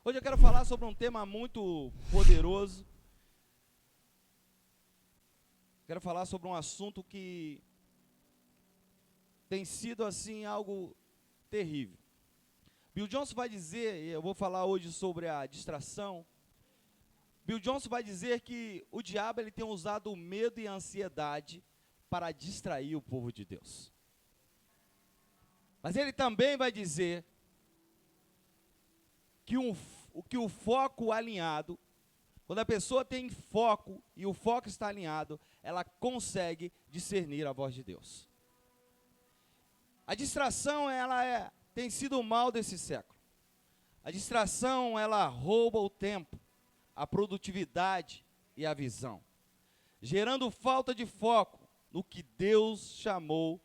Hoje eu quero falar sobre um tema muito poderoso. Quero falar sobre um assunto que tem sido assim algo terrível. Bill Johnson vai dizer, e eu vou falar hoje sobre a distração. Bill Johnson vai dizer que o diabo ele tem usado o medo e a ansiedade para distrair o povo de Deus. Mas ele também vai dizer que o foco alinhado, quando a pessoa tem foco e o foco está alinhado, ela consegue discernir a voz de Deus. A distração, tem sido o mal desse século. A distração, ela rouba o tempo, a produtividade e a visão, gerando falta de foco no que Deus chamou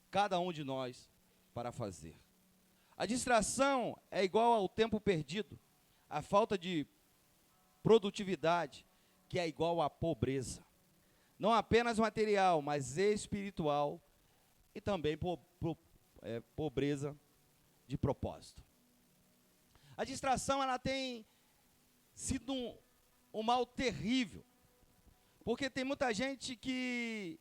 cada um de nós para fazer. A distração é igual ao tempo perdido, a falta de produtividade, que é igual à pobreza. Não apenas material, mas espiritual e também pobreza de propósito. A distração ela tem sido um mal terrível, porque tem muita gente que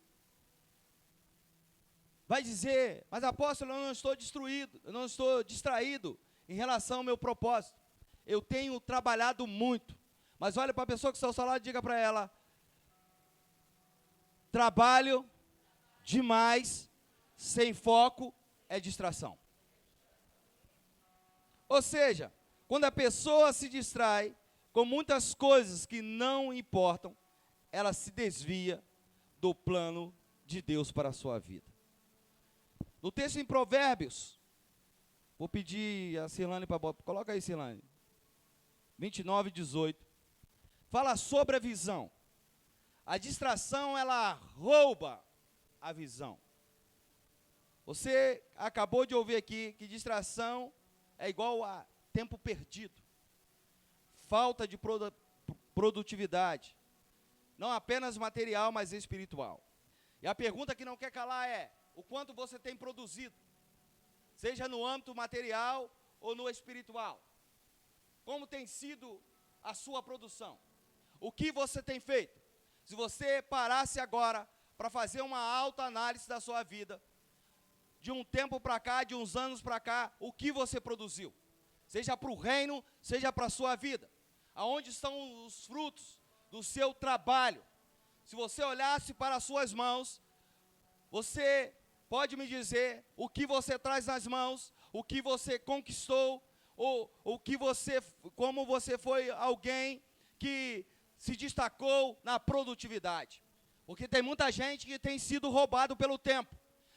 vai dizer, mas apóstolo, eu não estou destruído, eu não estou distraído em relação ao meu propósito. Eu tenho trabalhado muito. Mas olha para a pessoa que está ao seu lado e diga para ela, trabalho demais, sem foco, é distração. Ou seja, quando a pessoa se distrai com muitas coisas que não importam, ela se desvia do plano de Deus para a sua vida. No texto em Provérbios, vou pedir a Silane para botar, coloca aí Silane, 29, 18, fala sobre a visão. A distração, ela rouba a visão. Você acabou de ouvir aqui que distração é igual a tempo perdido, falta de produtividade, não apenas material, mas espiritual. E a pergunta que não quer calar é, o quanto você tem produzido, seja no âmbito material ou no espiritual? Como tem sido a sua produção? O que você tem feito? Se você parasse agora para fazer uma autoanálise da sua vida, de um tempo para cá, de uns anos para cá, o que você produziu? Seja para o reino, seja para a sua vida. Aonde estão os frutos do seu trabalho? Se você olhasse para as suas mãos, você pode me dizer o que você traz nas mãos, o que você conquistou, ou como você foi alguém que se destacou na produtividade. Porque tem muita gente que tem sido roubado pelo tempo,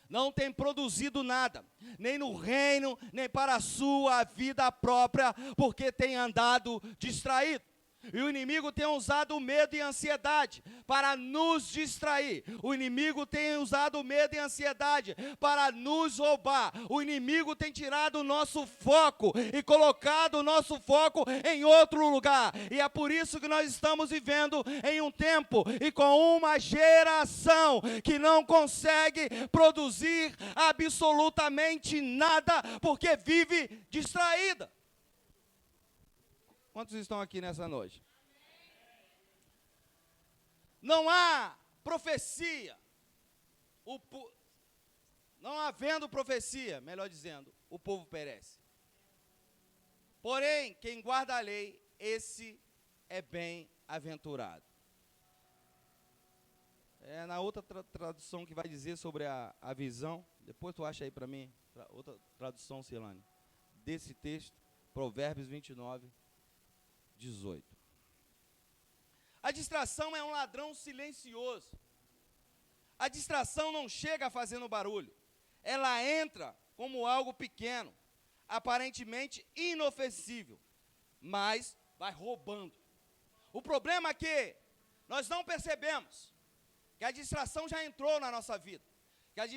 não tem produzido nada, nem no reino, nem para a sua vida própria, porque tem andado distraído. E o inimigo tem usado o medo e a ansiedade para nos distrair. O inimigo tem usado o medo e a ansiedade para nos roubar. O inimigo tem tirado o nosso foco e colocado o nosso foco em outro lugar. E é por isso que nós estamos vivendo em um tempo e com uma geração que não consegue produzir absolutamente nada porque vive distraída. Quantos estão aqui nessa noite? Não há profecia. Não havendo profecia, melhor dizendo, o povo perece. Porém, quem guarda a lei, esse é bem-aventurado. É na outra tradução que vai dizer sobre a visão. Depois tu acha aí para mim, outra tradução, Silane, desse texto, Provérbios 29, 18. A distração é um ladrão silencioso. A distração não chega fazendo barulho. Ela entra como algo pequeno, aparentemente inofensível, mas vai roubando. O problema é que nós não percebemos que a distração já entrou na nossa vida, que a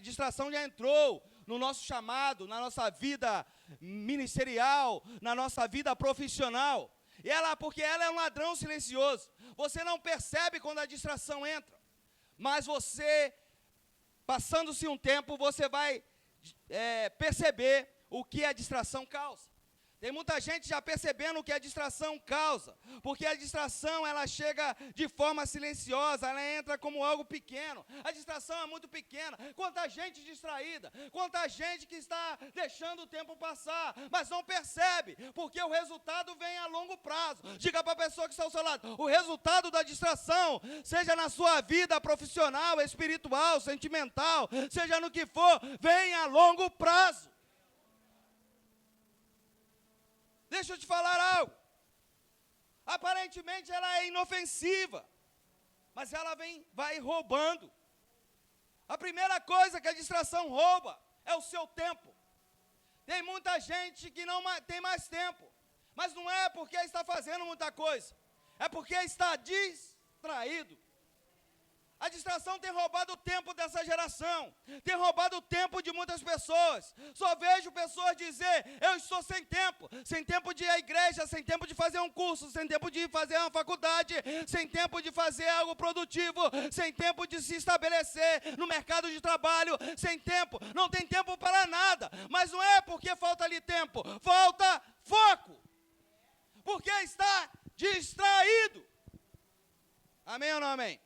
distração já entrou no nosso chamado, na nossa vida ministerial, na nossa vida profissional. E porque ela é um ladrão silencioso. Você não percebe quando a distração entra, mas você, passando-se um tempo, você vai perceber o que a distração causa. Tem muita gente já percebendo o que a distração causa, porque a distração ela chega de forma silenciosa, ela entra como algo pequeno. A distração é muito pequena. Quanta gente distraída, quanta gente que está deixando o tempo passar, mas não percebe, porque o resultado vem a longo prazo. Diga para a pessoa que está ao seu lado, o resultado da distração, seja na sua vida profissional, espiritual, sentimental, seja no que for, vem a longo prazo. Deixa eu te falar algo. Aparentemente ela é inofensiva, mas ela vai roubando. A primeira coisa que a distração rouba é o seu tempo. Tem muita gente que não tem mais tempo, mas não é porque está fazendo muita coisa, é porque está distraído. A distração tem roubado o tempo dessa geração, tem roubado o tempo de muitas pessoas. Só vejo pessoas dizer, eu estou sem tempo de ir à igreja, sem tempo de fazer um curso, sem tempo de fazer uma faculdade, sem tempo de fazer algo produtivo, sem tempo de se estabelecer no mercado de trabalho, sem tempo, não tem tempo para nada. Mas não é porque falta ali tempo, falta foco, porque está distraído. Amém ou não amém?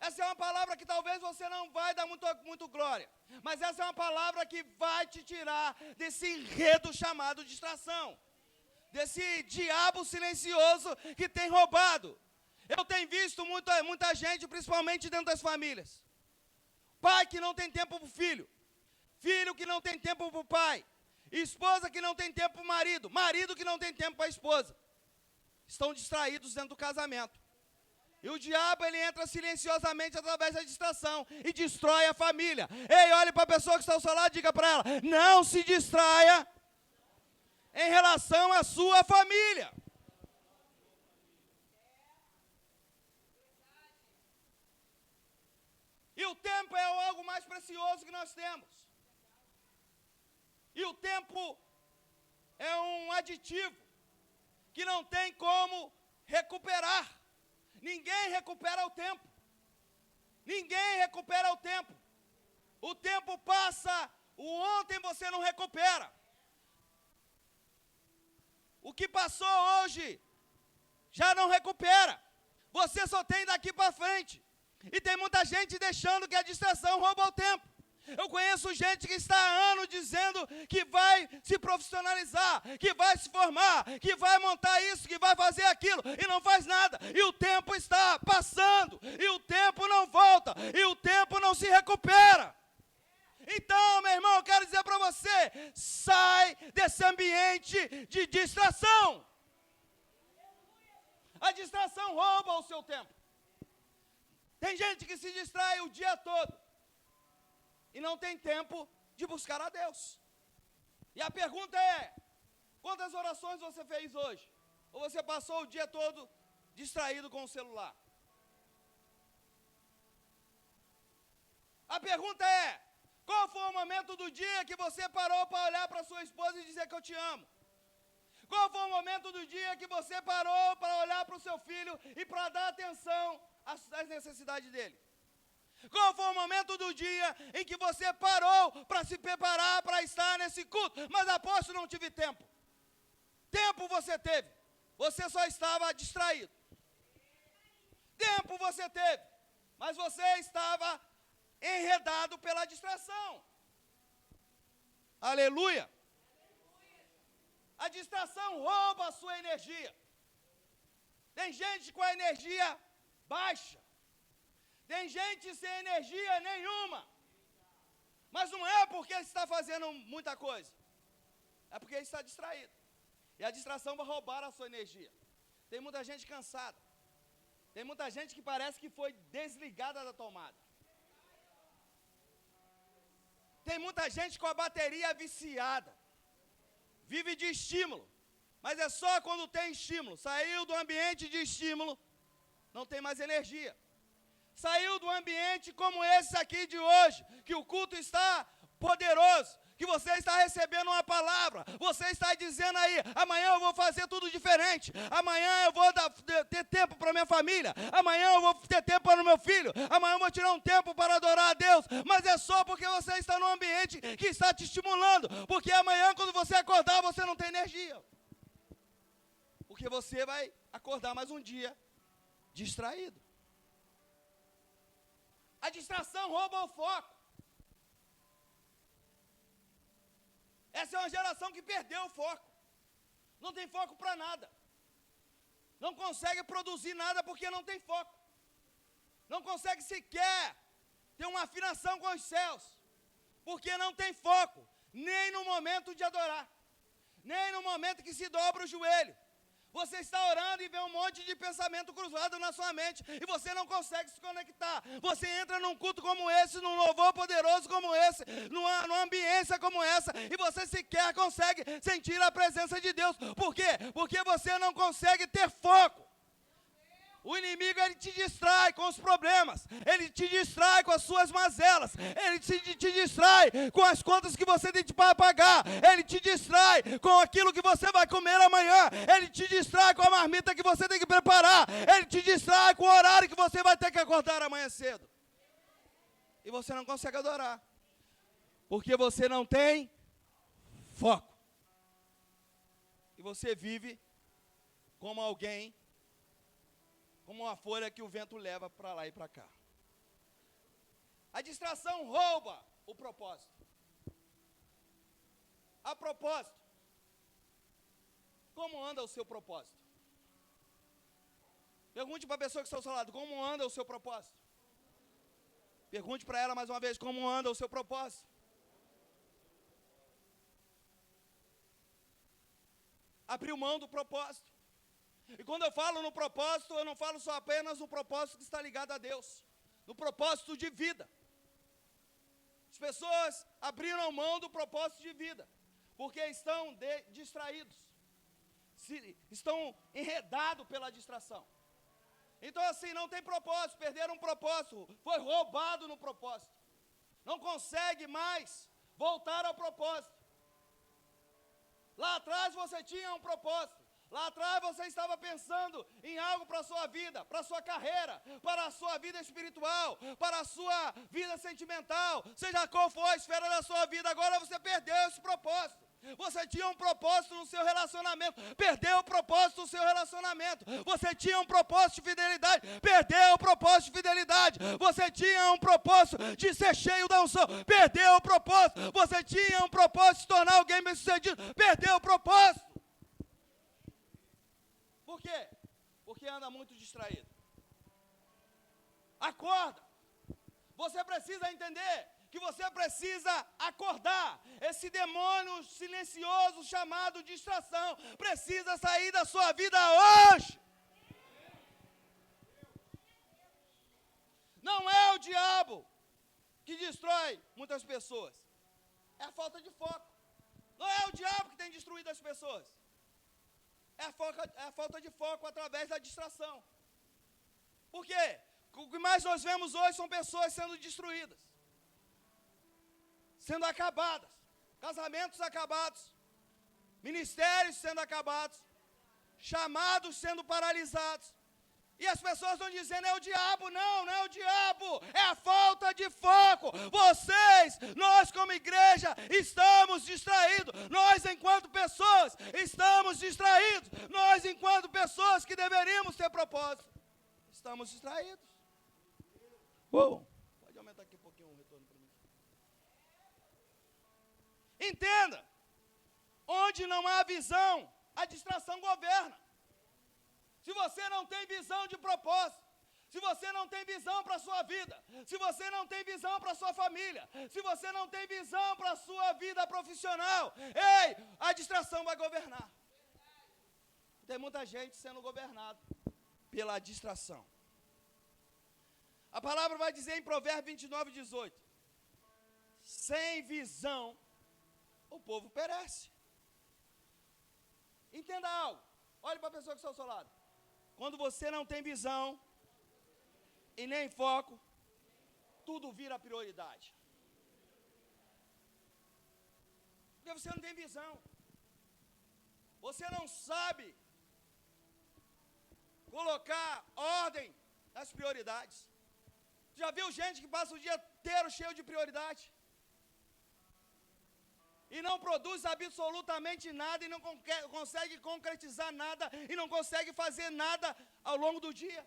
Essa é uma palavra que talvez você não vai dar muito glória, mas essa é uma palavra que vai te tirar desse enredo chamado distração, desse diabo silencioso que tem roubado. Eu tenho visto muita gente, principalmente dentro das famílias, pai que não tem tempo para o filho, filho que não tem tempo para o pai, esposa que não tem tempo para o marido, marido que não tem tempo para a esposa, estão distraídos dentro do casamento. E o diabo, ele entra silenciosamente através da distração e destrói a família. Ei, olhe para a pessoa que está ao seu lado e diga para ela, não se distraia em relação à sua família. E o tempo é algo mais precioso que nós temos. E o tempo é um aditivo que não tem como recuperar. Ninguém recupera o tempo. Ninguém recupera o tempo. O tempo passa, o ontem você não recupera. O que passou hoje já não recupera. Você só tem daqui para frente. E tem muita gente deixando que a distração rouba o tempo. Eu conheço gente que está há anos dizendo que vai se profissionalizar, que vai se formar, que vai montar isso, que vai fazer aquilo, e não faz nada. E o tempo está passando, e o tempo não volta, e o tempo não se recupera. Então, meu irmão, eu quero dizer para você, sai desse ambiente de distração. A distração rouba o seu tempo. Tem gente que se distrai o dia todo e não tem tempo de buscar a Deus. E a pergunta é, quantas orações você fez hoje? Ou você passou o dia todo distraído com o celular? A pergunta é, qual foi o momento do dia que você parou para olhar para sua esposa e dizer que eu te amo? Qual foi o momento do dia que você parou para olhar para o seu filho e para dar atenção às necessidades dele? Qual foi o momento do dia em que você parou para se preparar para estar nesse culto? Mas apóstolo, não tive tempo. Tempo você teve, você só estava distraído. Tempo você teve, mas você estava enredado pela distração. Aleluia! A distração rouba a sua energia. Tem gente com a energia baixa. Tem gente sem energia nenhuma. Mas não é porque está fazendo muita coisa. É porque está distraído. E a distração vai roubar a sua energia. Tem muita gente cansada. Tem muita gente que parece que foi desligada da tomada. Tem muita gente com a bateria viciada. Vive de estímulo. Mas é só quando tem estímulo. Saiu do ambiente de estímulo, não tem mais energia. Saiu do ambiente como esse aqui de hoje, que o culto está poderoso. que você está recebendo uma palavra, você está dizendo aí, amanhã eu vou fazer tudo diferente, amanhã eu vou ter tempo para minha família, amanhã eu vou ter tempo para o meu filho, amanhã eu vou tirar um tempo para adorar a Deus, mas é só porque você está num ambiente que está te estimulando, porque amanhã quando você acordar, você não tem energia, porque você vai acordar mais um dia distraído. A distração rouba o foco. Essa é uma geração que perdeu o foco. Não tem foco para nada. Não consegue produzir nada porque não tem foco. Não consegue sequer ter uma afinação com os céus, porque não tem foco, nem no momento de adorar, nem no momento que se dobra o joelho. Você está orando e vê um monte de pensamento cruzado na sua mente e você não consegue se conectar. Você entra num culto como esse, num louvor poderoso como esse, numa ambiência como essa, e você sequer consegue sentir a presença de Deus. Por quê? Porque você não consegue ter foco. O inimigo, ele te distrai com os problemas, ele te distrai com as suas mazelas, ele te distrai com as contas que você tem para pagar, ele te distrai com aquilo que você vai comer amanhã, ele te distrai com a marmita que você tem que preparar, ele te distrai com o horário que você vai ter que acordar amanhã cedo. E você não consegue adorar, porque você não tem foco. E você vive como alguém, como uma folha que o vento leva para lá e para cá. A distração rouba o propósito. A propósito, como anda o seu propósito? Pergunte para a pessoa que está ao seu lado, como anda o seu propósito? Pergunte para ela mais uma vez, como anda o seu propósito? Abriu mão do propósito. E quando eu falo no propósito, eu não falo só apenas no propósito que está ligado a Deus, no propósito de vida. As pessoas abriram mão do propósito de vida, porque estão distraídos, estão enredados pela distração. Então assim, não tem propósito, perderam um propósito, foi roubado no propósito. Não consegue mais voltar ao propósito. Lá atrás você tinha um propósito. Lá atrás você estava pensando em algo para a sua vida, para a sua carreira, para a sua vida espiritual, para a sua vida sentimental, seja qual for a esfera da sua vida, agora você perdeu esse propósito. Você tinha um propósito no seu relacionamento, perdeu o propósito do seu relacionamento. Você tinha um propósito de fidelidade, perdeu o propósito de fidelidade. Você tinha um propósito de ser cheio da unção, perdeu o propósito. Você tinha um propósito de se tornar alguém bem-sucedido, perdeu o propósito. Por quê? Porque anda muito distraído. Acorda. Você precisa entender que você precisa acordar. Esse demônio silencioso chamado distração precisa sair da sua vida hoje. Não é o diabo que destrói muitas pessoas. É a falta de foco. Não é o diabo que tem destruído as pessoas. É a falta de foco através da distração. Por quê? O que mais nós vemos hoje são pessoas sendo destruídas, sendo acabadas, casamentos acabados, ministérios sendo acabados, chamados sendo paralisados. E as pessoas estão dizendo, é o diabo. Não, não é o diabo, é a falta de foco. Nós como igreja, estamos distraídos. Nós enquanto pessoas, estamos distraídos. Nós enquanto pessoas que deveríamos ter propósito, estamos distraídos. Uou. Pode aumentar aqui um pouquinho o retorno para mim. Entenda, onde não há visão, a distração governa. Se você não tem visão de propósito, se você não tem visão para a sua vida, se você não tem visão para a sua família, se você não tem visão para a sua vida profissional, a distração vai governar. Tem muita gente sendo governada pela distração. A palavra vai dizer em Provérbios 29, 18, sem visão, o povo perece. Entenda algo, olhe para a pessoa que está ao seu lado. Quando você não tem visão e nem foco, tudo vira prioridade. Porque você não tem visão. Você não sabe colocar ordem nas prioridades. Já viu gente que passa o dia inteiro cheio de prioridade? E não produz absolutamente nada, e não consegue concretizar nada, e não consegue fazer nada ao longo do dia.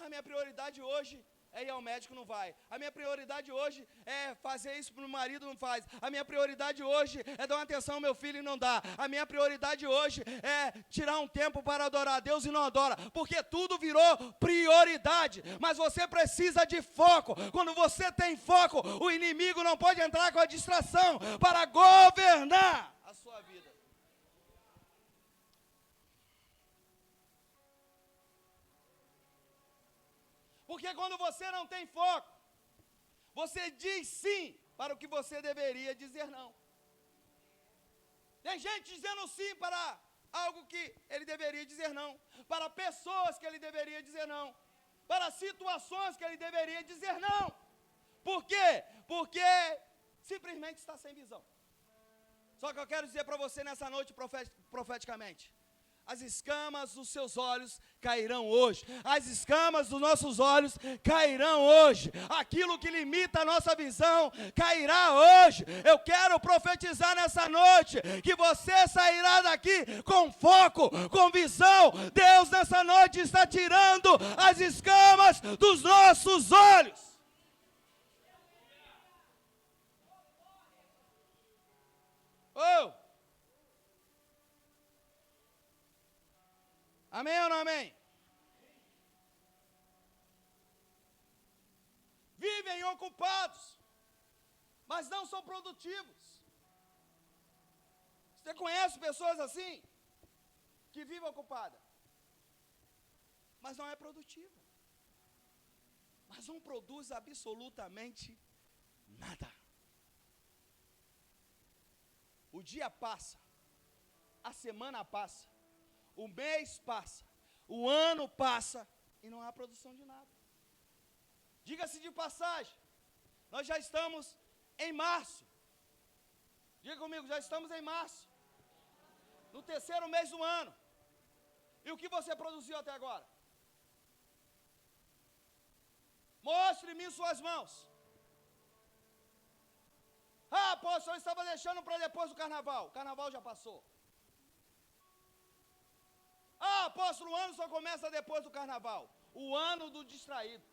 A minha prioridade hoje é ir ao médico, não vai. A minha prioridade hoje é fazer isso para o marido, não faz. A minha prioridade hoje é dar uma atenção ao meu filho e não dá. A minha prioridade hoje é tirar um tempo para adorar a Deus e não adora. Porque tudo virou prioridade. Mas você precisa de foco. Quando você tem foco, o inimigo não pode entrar com a distração para governar a sua vida. Porque quando você não tem foco, você diz sim para o que você deveria dizer não. Tem gente dizendo sim para algo que ele deveria dizer não, para pessoas que ele deveria dizer não, para situações que ele deveria dizer não. Por quê? Porque simplesmente está sem visão. Só que eu quero dizer para você nessa noite profeticamente: as escamas dos seus olhos cairão hoje. As escamas dos nossos olhos cairão hoje. Aquilo que limita a nossa visão cairá hoje. Eu quero profetizar nessa noite que você sairá daqui com foco, com visão. Deus nessa noite está tirando as escamas dos nossos olhos. Oh! Amém ou não amém? Vivem ocupados, mas não são produtivos. Você conhece pessoas assim? Que vivem ocupada, mas não é produtiva. Mas não produz absolutamente nada. O dia passa, a semana passa, o mês passa, o ano passa e não há produção de nada. Diga-se de passagem, nós já estamos em março. Diga comigo, já estamos em março. No terceiro mês do ano. E o que você produziu até agora? Mostre-me suas mãos. Ah, apóstolo, eu estava deixando para depois do carnaval. O carnaval já passou. Ah, apóstolo, o ano só começa depois do carnaval. O ano do distraído.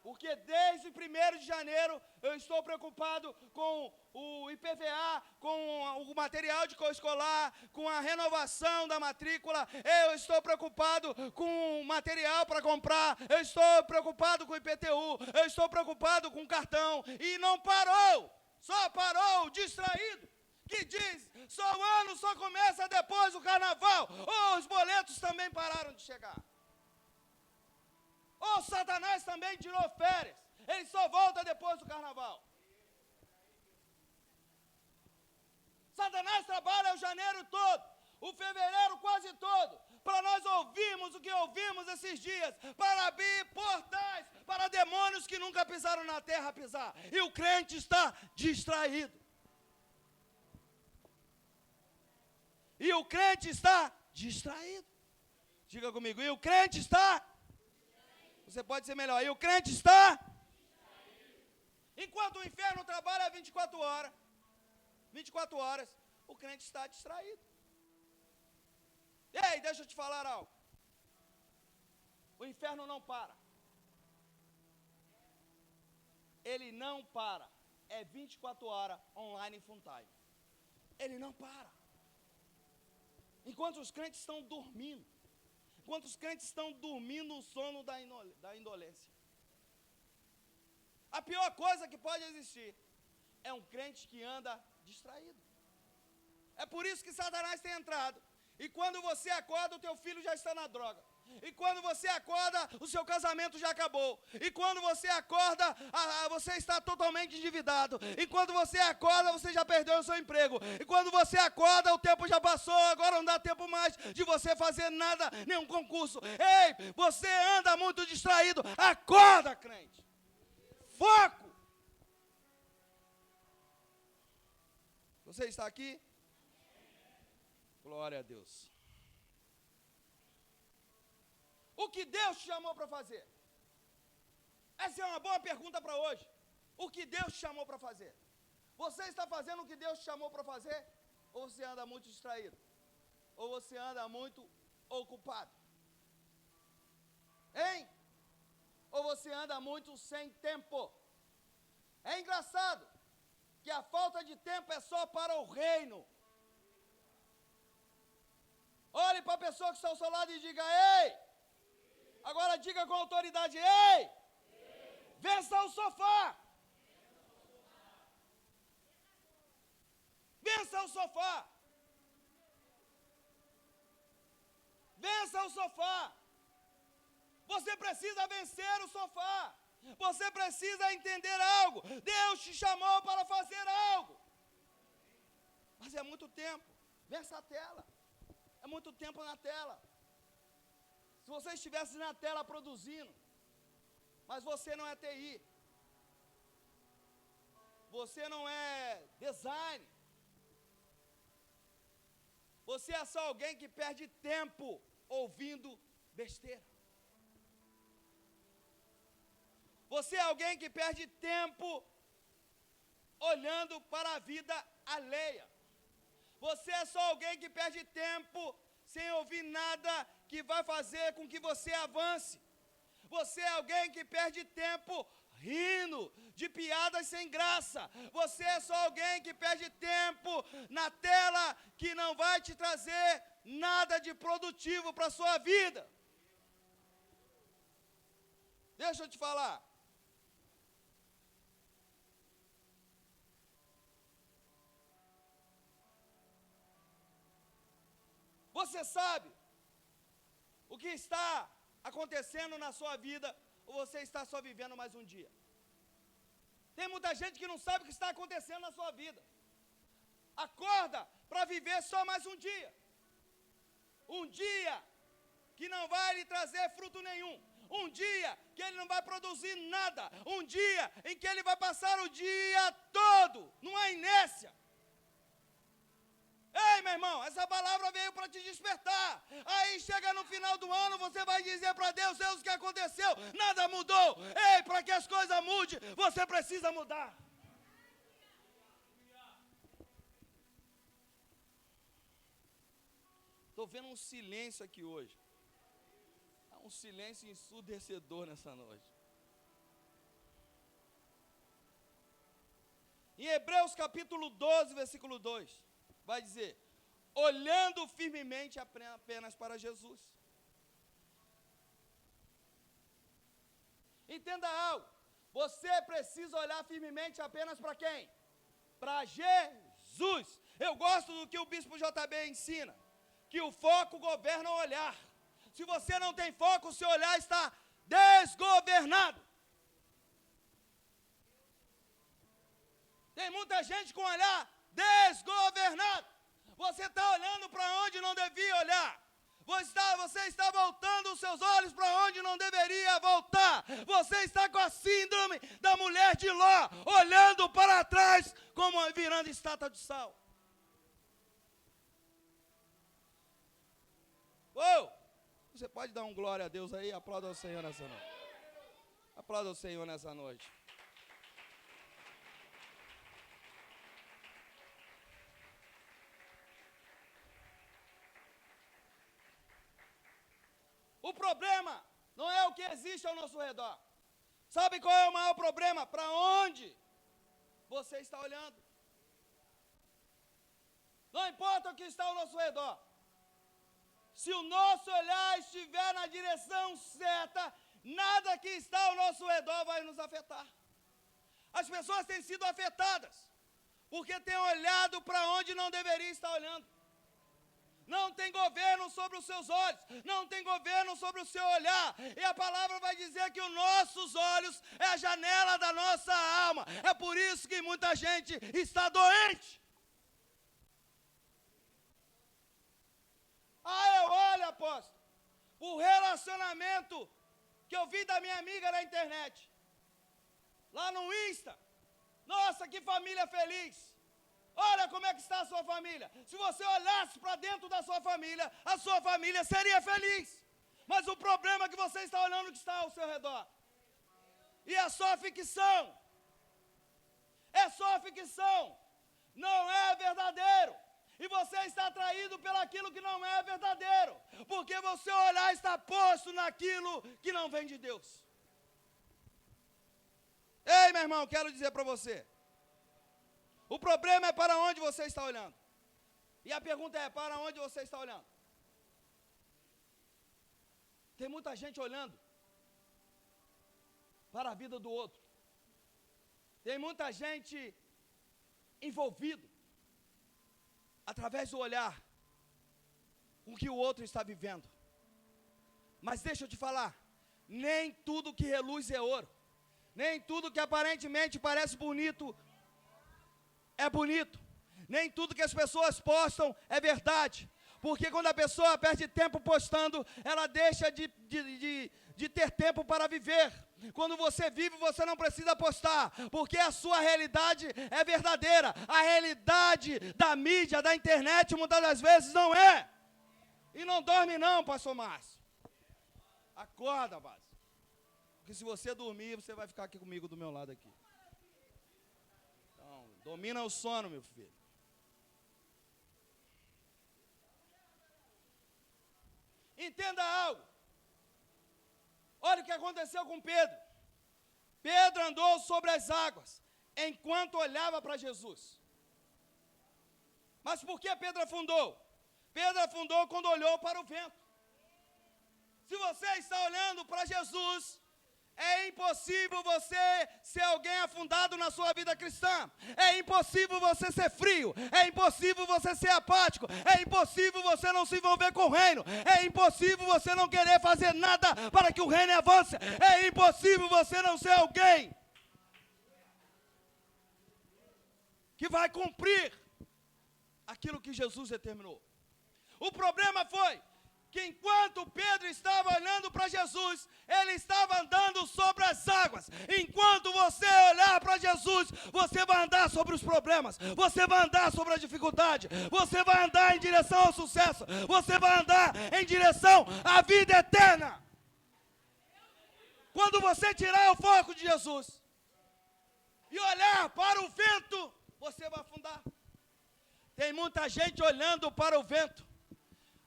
Porque desde 1º de janeiro eu estou preocupado com o IPVA, com o material de coescolar, com a renovação da matrícula. Eu estou preocupado com o material para comprar. Eu estou preocupado com o IPTU. Eu estou preocupado com o cartão. E não parou. Só parou o distraído. Que diz, só o ano só começa depois do carnaval. Os boletos também pararam de chegar. Satanás também tirou férias. Ele só volta depois do carnaval. Satanás trabalha o janeiro todo, o fevereiro quase todo, para nós ouvirmos o que ouvimos esses dias, para abrir portais para demônios que nunca pisaram na terra pisar. E o crente está distraído. E o crente está distraído. Diga comigo, e o crente está? Você pode ser melhor. E o crente está? Enquanto o inferno trabalha 24 horas, o crente está distraído. Ei, deixa eu te falar algo. O inferno não para. Ele não para. É 24 horas online full time. Ele não para. Enquanto os crentes estão dormindo. Enquanto os crentes estão dormindo no sono da indolência. A pior coisa que pode existir é um crente que anda distraído. É por isso que Satanás tem entrado. E quando você acorda, o teu filho já está na droga. E quando você acorda, o seu casamento já acabou. E quando você acorda, você está totalmente endividado. E quando você acorda, você já perdeu o seu emprego. E quando você acorda, o tempo já passou. Agora não dá tempo mais de você fazer nada, nenhum concurso. Ei, você anda muito distraído. Acorda, crente. Foco. Você está aqui? Glória a Deus. O que Deus te chamou para fazer? Essa é uma boa pergunta para hoje. O que Deus te chamou para fazer? Você está fazendo o que Deus te chamou para fazer? Ou você anda muito distraído? Ou você anda muito ocupado? Hein? Ou você anda muito sem tempo? É engraçado que a falta de tempo é só para o reino. Olhe para a pessoa que está ao seu lado e diga: ei! Agora diga com autoridade: ei! Vença o sofá! Vença o sofá! Vença o sofá! Você precisa vencer o sofá. Você precisa entender algo. Deus te chamou para fazer algo. Mas é muito tempo. Vença a tela. É muito tempo na tela. Se você estivesse na tela produzindo, mas você não é TI, você não é design, você é só alguém que perde tempo ouvindo besteira. Você é alguém que perde tempo olhando para a vida alheia. Você é só alguém que perde tempo sem ouvir nada que vai fazer com que você avance. Você é alguém que perde tempo rindo de piadas sem graça. Você é só alguém que perde tempo na tela que não vai te trazer nada de produtivo para a sua vida. Deixa eu te falar. Você sabe o que está acontecendo na sua vida, ou você está só vivendo mais um dia? Tem muita gente que não sabe o que está acontecendo na sua vida. Acorda para viver só mais um dia. Um dia que não vai lhe trazer fruto nenhum. Um dia que ele não vai produzir nada. Um dia em que ele vai passar o dia todo numa inércia. Ei, meu irmão, essa palavra veio para te despertar. Aí chega no final do ano, você vai dizer para Deus: Deus, o que aconteceu? Nada mudou. Ei, para que as coisas mudem, você precisa mudar. Estou vendo um silêncio aqui hoje. Há um silêncio ensurdecedor nessa noite. Em Hebreus capítulo 12, versículo 2, vai dizer: olhando firmemente apenas para Jesus. Entenda algo. Você precisa olhar firmemente apenas para quem? Para Jesus. Eu gosto do que o bispo JB ensina, que o foco governa o olhar. Se você não tem foco, o seu olhar está desgovernado. Tem muita gente com olhar desgovernado. Você está olhando para onde não devia olhar. Você está voltando os seus olhos para onde não deveria voltar. Você está com a síndrome da mulher de Ló, olhando para trás, como virando estátua de sal. Uou! Você pode dar um glória a Deus aí? Aplauda ao Senhor nessa noite. Aplauda ao Senhor nessa noite. O problema não é o que existe ao nosso redor. Sabe qual é o maior problema? Para onde você está olhando? Não importa o que está ao nosso redor. Se o nosso olhar estiver na direção certa, nada que está ao nosso redor vai nos afetar. As pessoas têm sido afetadas porque têm olhado para onde não deveria estar olhando. Não tem governo sobre os seus olhos, não tem governo sobre o seu olhar. E a palavra vai dizer que os nossos olhos é a janela da nossa alma. É por isso que muita gente está doente. Eu olho, apóstolo, o relacionamento que eu vi da minha amiga na internet, lá no Insta. Nossa, que família feliz. Olha como é que está a sua família. Se você olhasse para dentro da sua família, a sua família seria feliz. Mas o problema é que você está olhando o que está ao seu redor. E é só ficção. É só ficção. Não é verdadeiro. E você está atraído pelaquilo que não é verdadeiro. Porque você olhar está posto naquilo que não vem de Deus. Ei, meu irmão, quero dizer para você. O problema é para onde você está olhando. E a pergunta é, para onde você está olhando? Tem muita gente olhando para a vida do outro. Tem muita gente envolvido através do olhar com que o outro está vivendo. Mas deixa eu te falar, nem tudo que reluz é ouro. Nem tudo que aparentemente parece bonito é bonito. Nem tudo que as pessoas postam é verdade. Porque quando a pessoa perde tempo postando, ela deixa de ter tempo para viver. Quando você vive, você não precisa postar, porque a sua realidade é verdadeira. A realidade da mídia, da internet, muitas das vezes não é. E não dorme não, pastor Márcio. Acorda, base. Porque se você dormir, você vai ficar aqui comigo do meu lado aqui. Então, domina o sono, meu filho. Entenda algo. Olha o que aconteceu com Pedro. Pedro andou sobre as águas, enquanto olhava para Jesus. Mas por que Pedro afundou? Pedro afundou quando olhou para o vento. Se você está olhando para Jesus, é impossível você ser alguém afundado na sua vida cristã. É impossível você ser frio. É impossível você ser apático. É impossível você não se envolver com o reino. É impossível você não querer fazer nada para que o reino avance. É impossível você não ser alguém que vai cumprir aquilo que Jesus determinou. O problema foi que enquanto Pedro estava olhando para Jesus, ele estava andando sobre as águas. Enquanto você olhar para Jesus, você vai andar sobre os problemas, você vai andar sobre a dificuldade, você vai andar em direção ao sucesso, você vai andar em direção à vida eterna. Quando você tirar o foco de Jesus e olhar para o vento, você vai afundar. Tem muita gente olhando para o vento.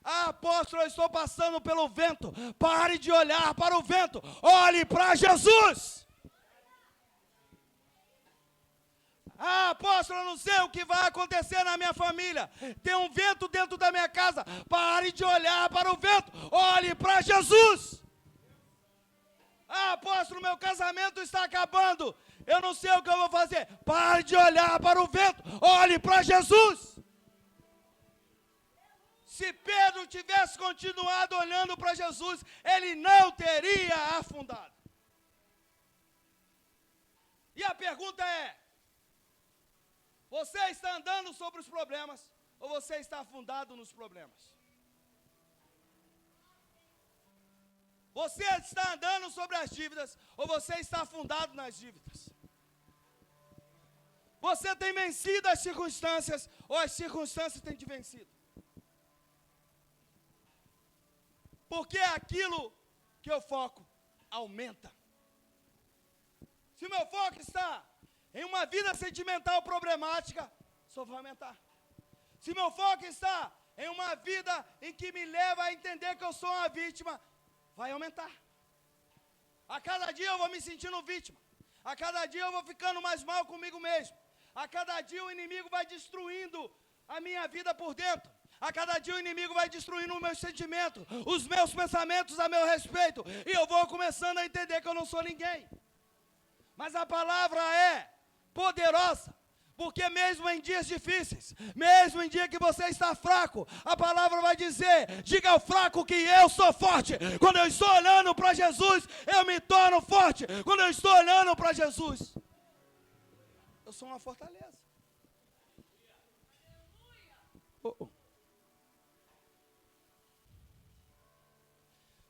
Ah, apóstolo, eu estou passando pelo vento. Pare de olhar para o vento. Olhe para Jesus. Ah, apóstolo, eu não sei o que vai acontecer na minha família. Tem um vento dentro da minha casa. Pare de olhar para o vento. Olhe para Jesus. Ah, apóstolo, meu casamento está acabando. Eu não sei o que eu vou fazer. Pare de olhar para o vento. Olhe para Jesus. Se Pedro tivesse continuado olhando para Jesus, ele não teria afundado. E a pergunta é: você está andando sobre os problemas ou você está afundado nos problemas? Você está andando sobre as dívidas ou você está afundado nas dívidas? Você tem vencido as circunstâncias ou as circunstâncias têm te vencido? Porque é aquilo que eu foco aumenta. Se o meu foco está em uma vida sentimental problemática, só vai aumentar. Se meu foco está em uma vida em que me leva a entender que eu sou uma vítima, vai aumentar. A cada dia eu vou me sentindo vítima. A cada dia eu vou ficando mais mal comigo mesmo. A cada dia o inimigo vai destruindo a minha vida por dentro. A cada dia o inimigo vai destruindo os meus sentimentos, os meus pensamentos a meu respeito. E eu vou começando a entender que eu não sou ninguém. Mas a palavra é poderosa. Porque mesmo em dias difíceis, mesmo em dia que você está fraco, a palavra vai dizer: diga ao fraco que eu sou forte. Quando eu estou olhando para Jesus, eu me torno forte. Quando eu estou olhando para Jesus, eu sou uma fortaleza.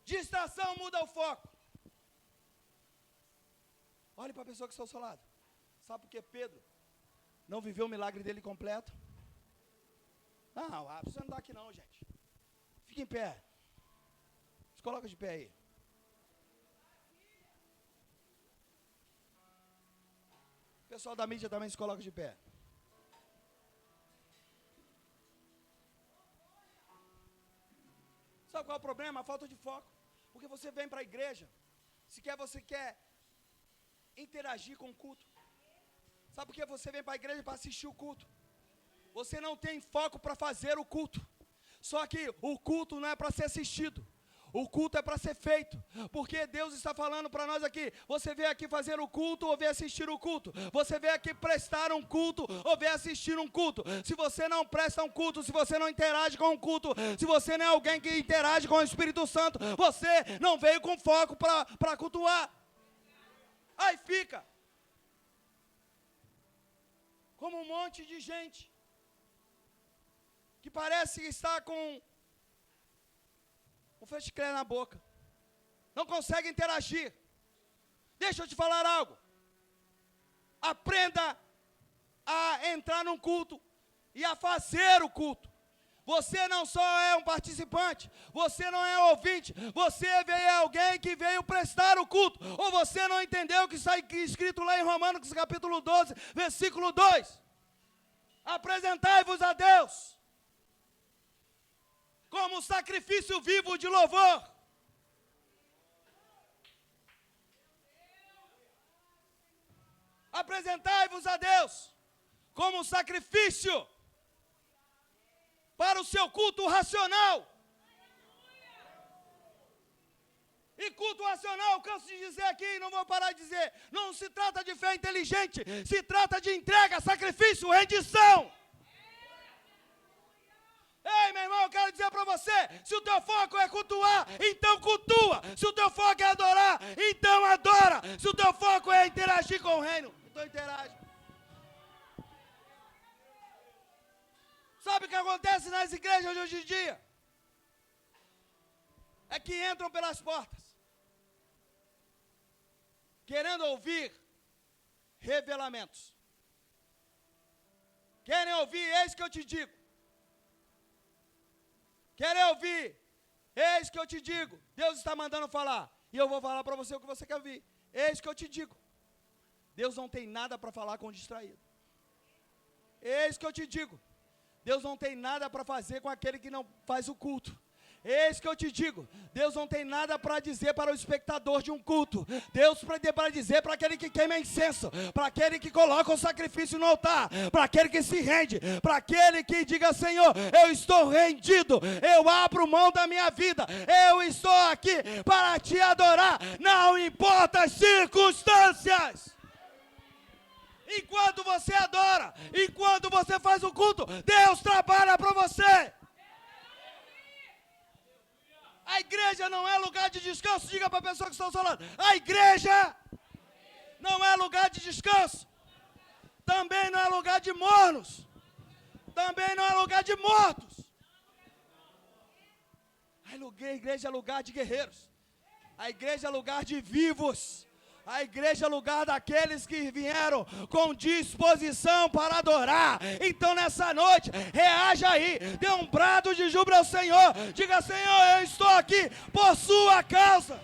Distração muda o foco. Olhe para a pessoa que está ao seu lado. Sabe por que Pedro Não viveu o milagre dele completo? Não, você não dá aqui não, gente. Fica em pé. Se coloca de pé aí. O pessoal da mídia também se coloca de pé. Sabe qual é o problema? A falta de foco. Porque você vem para a igreja, você quer interagir com o culto. Sabe por que você vem para a igreja para assistir o culto? Você não tem foco para fazer o culto. Só que o culto não é para ser assistido. O culto é para ser feito, porque Deus está falando para nós aqui, você veio aqui fazer o culto ou veio assistir o culto, você veio aqui prestar um culto ou veio assistir um culto. Se você não presta um culto, se você não interage com um culto, se você não é alguém que interage com o Espírito Santo, você não veio com foco para cultuar. Aí fica como um monte de gente que parece estar com um fechiclé na boca, não consegue interagir. Deixa eu te falar algo. Aprenda a entrar num culto e a fazer o culto. Você não só é um participante, você não é ouvinte, você é alguém que veio prestar o culto. Ou você não entendeu o que está escrito lá em Romanos capítulo 12, versículo 2. Apresentai-vos a Deus como sacrifício vivo de louvor. Apresentai-vos a Deus como sacrifício para o seu culto racional. E culto racional, canso de dizer aqui, não vou parar de dizer, não se trata de fé inteligente, se trata de entrega, sacrifício, rendição. Ei, meu irmão, eu quero dizer para você, se o teu foco é cultuar, então cultua. Se o teu foco é adorar, então adora. Se o teu foco é interagir com o reino, então interage. Sabe o que acontece nas igrejas de hoje em dia? É que entram pelas portas, querendo ouvir revelamentos. Querem ouvir, eis que eu te digo. Querem ouvir? Eis que eu te digo. Deus está mandando falar. E eu vou falar para você o que você quer ouvir. Eis que eu te digo. Deus não tem nada para falar com o distraído. Eis que eu te digo. Deus não tem nada para fazer com aquele que não faz o culto. Eis que eu te digo, Deus não tem nada para dizer para o espectador de um culto. Deus tem para dizer para aquele que queima incenso, para aquele que coloca o sacrifício no altar, para aquele que se rende, para aquele que diga: Senhor, eu estou rendido, eu abro mão da minha vida, eu estou aqui para te adorar, não importa as circunstâncias. Enquanto você adora, enquanto você faz o culto, Deus trabalha para você. A igreja não é lugar de descanso. Diga para a pessoa que está ao seu lado: a igreja não é lugar de descanso. Também não é lugar de mornos. Também não é lugar de mortos. A igreja é lugar de guerreiros. A igreja é lugar de vivos. A igreja é lugar daqueles que vieram com disposição para adorar. Então nessa noite, reaja aí, dê um brado de júbilo ao Senhor. Diga: Senhor, eu estou aqui por sua causa.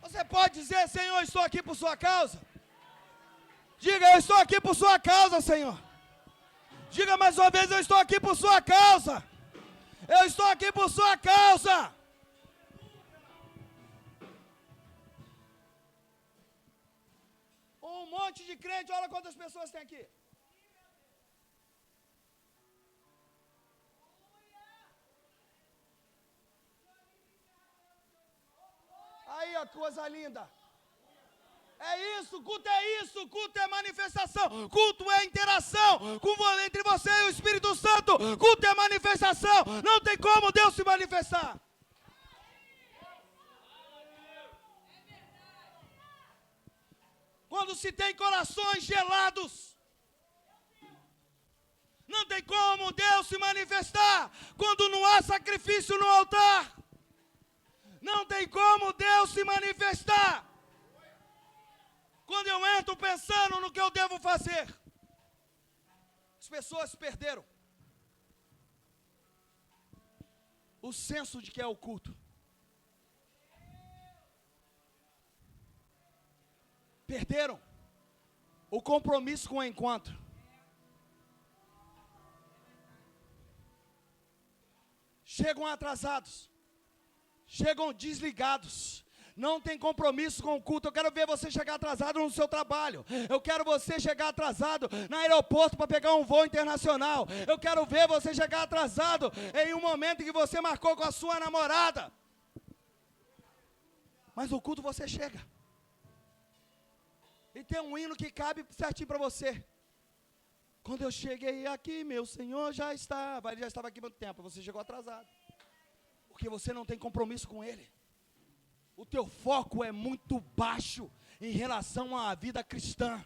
Você pode dizer: Senhor, eu estou aqui por sua causa. Diga: eu estou aqui por sua causa, Senhor. Diga mais uma vez: eu estou aqui por sua causa. Eu estou aqui por sua causa. Um monte de crente, olha quantas pessoas tem aqui. Aí, ó, coisa linda. É isso, culto é manifestação, culto é interação entre você e o Espírito Santo, culto é manifestação, não tem como Deus se manifestar. Quando se tem corações gelados, não tem como Deus se manifestar. Quando não há sacrifício no altar, Não tem como Deus se manifestar quando eu entro pensando no que eu devo fazer. As pessoas perderam o senso de que é o culto. Perderam o compromisso com o encontro. Chegam atrasados, chegam desligados, não tem compromisso com o culto. Eu quero ver você chegar atrasado no seu trabalho, eu quero você chegar atrasado no aeroporto para pegar um voo internacional, eu quero ver você chegar atrasado em um momento em que você marcou com a sua namorada, mas no culto você chega, e tem um hino que cabe certinho para você. Quando eu cheguei aqui, meu Senhor já estava. Ele já estava aqui há muito tempo, você chegou atrasado. Porque você não tem compromisso com Ele. O teu foco é muito baixo em relação à vida cristã.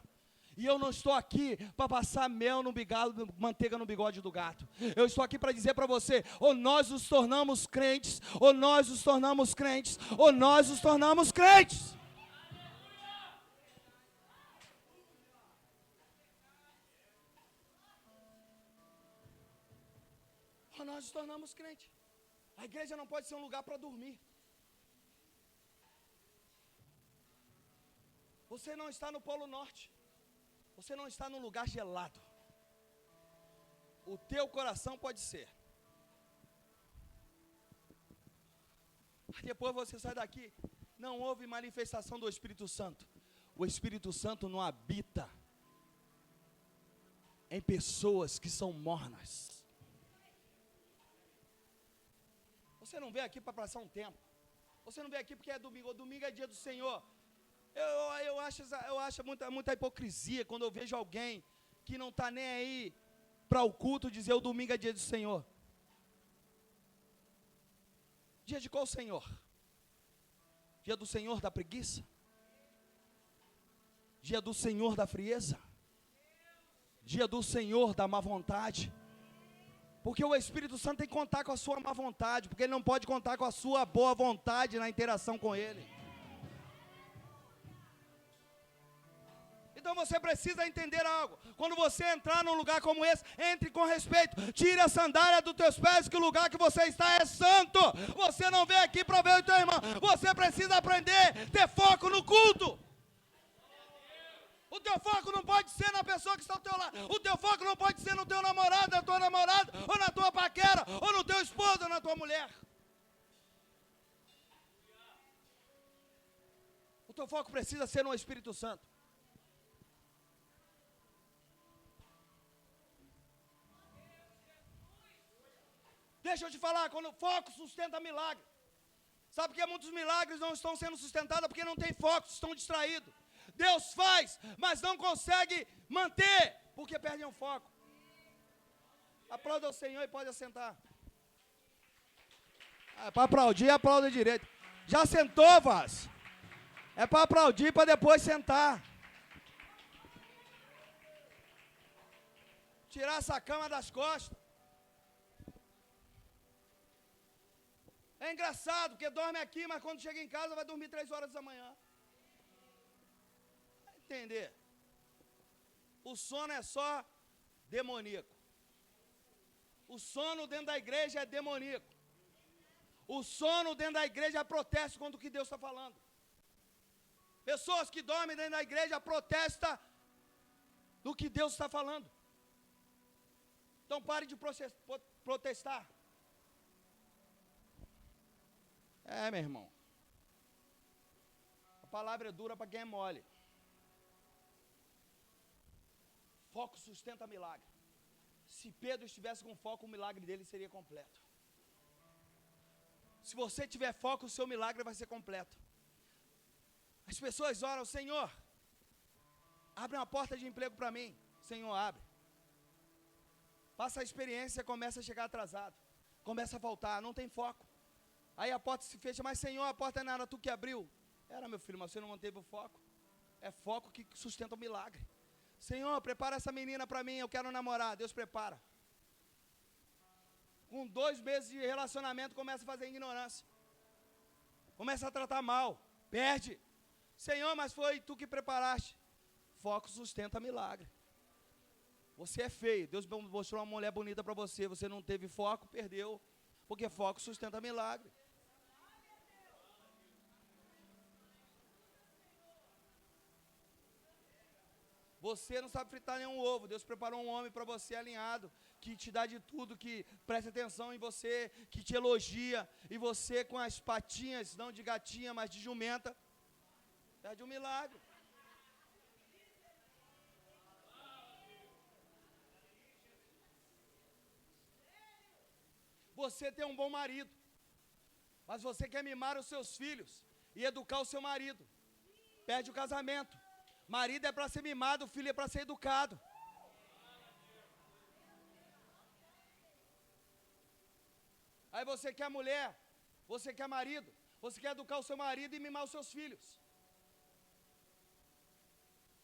E eu não estou aqui para passar mel no bigode, manteiga no bigode do gato. Eu estou aqui para dizer para você, ou nós nos tornamos crentes, ou nós nos tornamos crentes, ou nós nos tornamos crentes. Nós nos tornamos crentes. A igreja não pode ser um lugar para dormir. Você não está no Polo Norte. Você não está num lugar gelado. O teu coração pode ser. Depois você sai daqui, não houve manifestação do Espírito Santo. O Espírito Santo não habita em pessoas que são mornas. Você não veio aqui para passar um tempo. Você não veio aqui porque é domingo. Domingo é dia do Senhor. Eu acho muita hipocrisia quando eu vejo alguém que não está nem aí para o culto dizer o domingo é dia do Senhor. Dia de qual Senhor? Dia do Senhor da preguiça? Dia do Senhor da frieza? Dia do Senhor da má vontade? Porque o Espírito Santo tem que contar com a sua má vontade, porque ele não pode contar com a sua boa vontade na interação com ele. Então você precisa entender algo. Quando você entrar num lugar como esse, entre com respeito. Tire a sandália dos teus pés, que o lugar que você está é santo. Você não veio aqui para ver o teu irmão. Você precisa aprender, ter foco no culto. O teu foco não pode ser na pessoa que está ao teu lado. O teu foco não pode ser no teu namorado, na tua namorada, ou na tua paquera, ou no teu esposo, ou na tua mulher. O teu foco precisa ser no Espírito Santo. Deixa eu te falar, quando o foco sustenta milagre. Sabe por que muitos milagres não estão sendo sustentados? Porque não tem foco, estão distraídos. Deus faz, mas não consegue manter, porque perdem o foco. Aplauda o Senhor e pode assentar. É para aplaudir, aplauda direito. Já sentou, Vaz? É para aplaudir, para depois sentar. Tirar essa cama das costas. É engraçado, porque dorme aqui, mas quando chega em casa vai dormir 3 horas da manhã. Entender? O sono é só demoníaco. O sono dentro da igreja é demoníaco. O sono dentro da igreja é protesto contra o que Deus está falando. Pessoas que dormem dentro da igreja protestam do que Deus está falando. Então pare de protestar. Meu irmão. A palavra é dura para quem é mole. Foco sustenta milagre. Se Pedro estivesse com foco, o milagre dele seria completo. Se você tiver foco, o seu milagre vai ser completo. As pessoas oram, Senhor, abre uma porta de emprego para mim. Senhor, abre. Passa a experiência, começa a chegar atrasado. Começa a faltar, não tem foco. Aí a porta se fecha, mas Senhor, a porta não era tu que abriu. Era, meu filho, mas você não manteve o foco. É foco que sustenta o milagre. Senhor, prepara essa menina para mim, eu quero namorar. Deus prepara. Com 2 meses de relacionamento, começa a fazer ignorância. Começa a tratar mal, perde. Senhor, mas foi tu que preparaste. Foco sustenta milagre. Você é feio, Deus mostrou uma mulher bonita para você, você não teve foco, perdeu. Porque foco sustenta milagre. Você não sabe fritar nenhum ovo. Deus preparou um homem para você alinhado, que te dá de tudo, que presta atenção em você, que te elogia, e você com as patinhas, não de gatinha, mas de jumenta, perde um milagre. Você tem um bom marido, mas você quer mimar os seus filhos e educar o seu marido, perde o casamento. Marido é para ser mimado, filho é para ser educado. Aí você quer mulher, você quer marido, você quer educar o seu marido e mimar os seus filhos.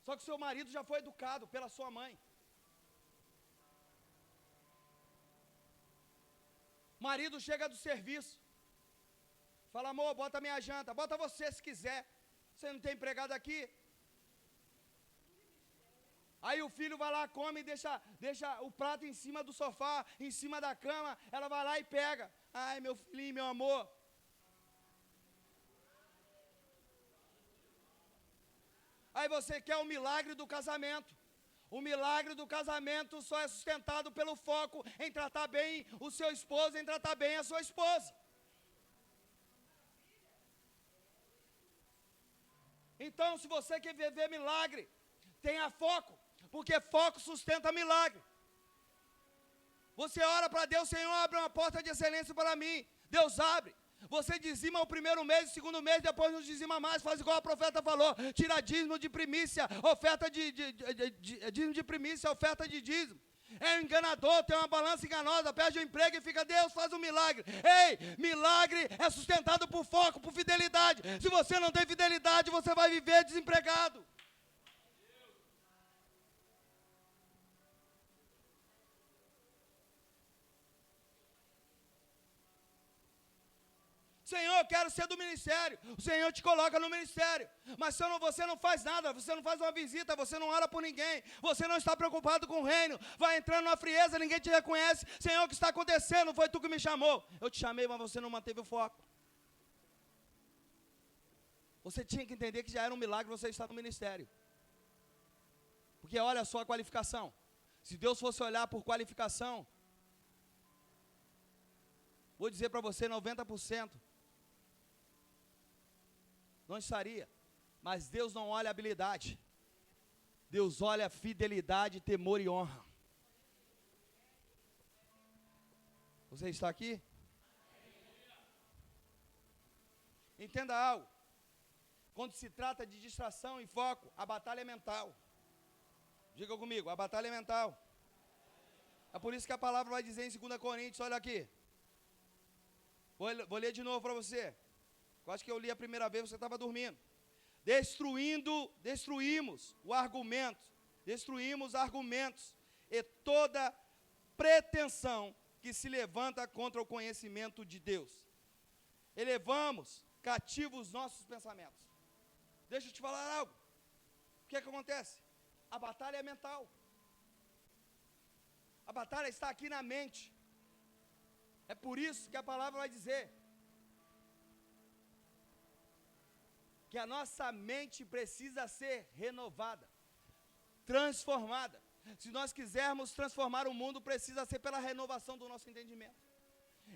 Só que o seu marido já foi educado pela sua mãe. Marido chega do serviço, fala, amor, bota minha janta, bota você se quiser, você não tem empregado aqui. Aí o filho vai lá, come e deixa o prato em cima do sofá, em cima da cama, ela vai lá e pega. Ai, meu filhinho, meu amor. Aí você quer o milagre do casamento. O milagre do casamento só é sustentado pelo foco em tratar bem o seu esposo, em tratar bem a sua esposa. Então, se você quer viver milagre, tenha foco, porque foco sustenta milagre. Você ora para Deus, Senhor, abre uma porta de excelência para mim. Deus abre. Você dizima o primeiro mês, o segundo mês, depois não dizima mais, faz igual a profeta falou, tira dízimo de primícia, oferta dízimo de primícia, oferta de dízimo. É um enganador, tem uma balança enganosa, perde o emprego e fica, Deus faz um milagre. Ei, milagre é sustentado por foco, por fidelidade. Se você não tem fidelidade, você vai viver desempregado. Senhor, eu quero ser do ministério. O Senhor te coloca no ministério. Mas você não faz nada, você não faz uma visita, você não ora por ninguém, você não está preocupado com o reino, vai entrando numa frieza, ninguém te reconhece. Senhor, o que está acontecendo? Foi tu que me chamou. Eu te chamei, mas você não manteve o foco. Você tinha que entender que já era um milagre você estar no ministério. Porque olha só a qualificação. Se Deus fosse olhar por qualificação, vou dizer para você, 90%. Não estaria, mas Deus não olha habilidade, Deus olha fidelidade, temor e honra. Você está aqui? Entenda algo, quando se trata de distração e foco, a batalha é mental. Diga comigo, a batalha é mental. É por isso que a palavra vai dizer em 2 Coríntios, olha aqui, vou ler de novo para você. Eu acho que eu li a primeira vez, você estava dormindo. Destruímos argumentos e toda pretensão que se levanta contra o conhecimento de Deus. Elevamos cativos os nossos pensamentos. Deixa eu te falar algo. O que é que acontece? A batalha é mental. A batalha está aqui na mente. É por isso que a palavra vai dizer que a nossa mente precisa ser renovada, transformada. Se nós quisermos transformar o mundo, precisa ser pela renovação do nosso entendimento.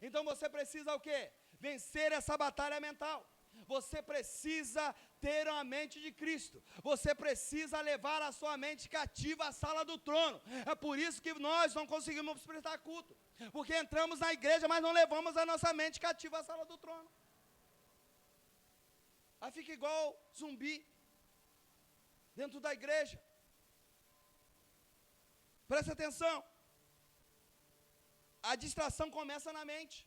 Então você precisa o quê? Vencer essa batalha mental. Você precisa ter a mente de Cristo. Você precisa levar a sua mente cativa à sala do trono. É por isso que nós não conseguimos prestar culto. Porque entramos na igreja, mas não levamos a nossa mente cativa à sala do trono. Aí fica igual zumbi dentro da igreja. Presta atenção. A distração começa na mente.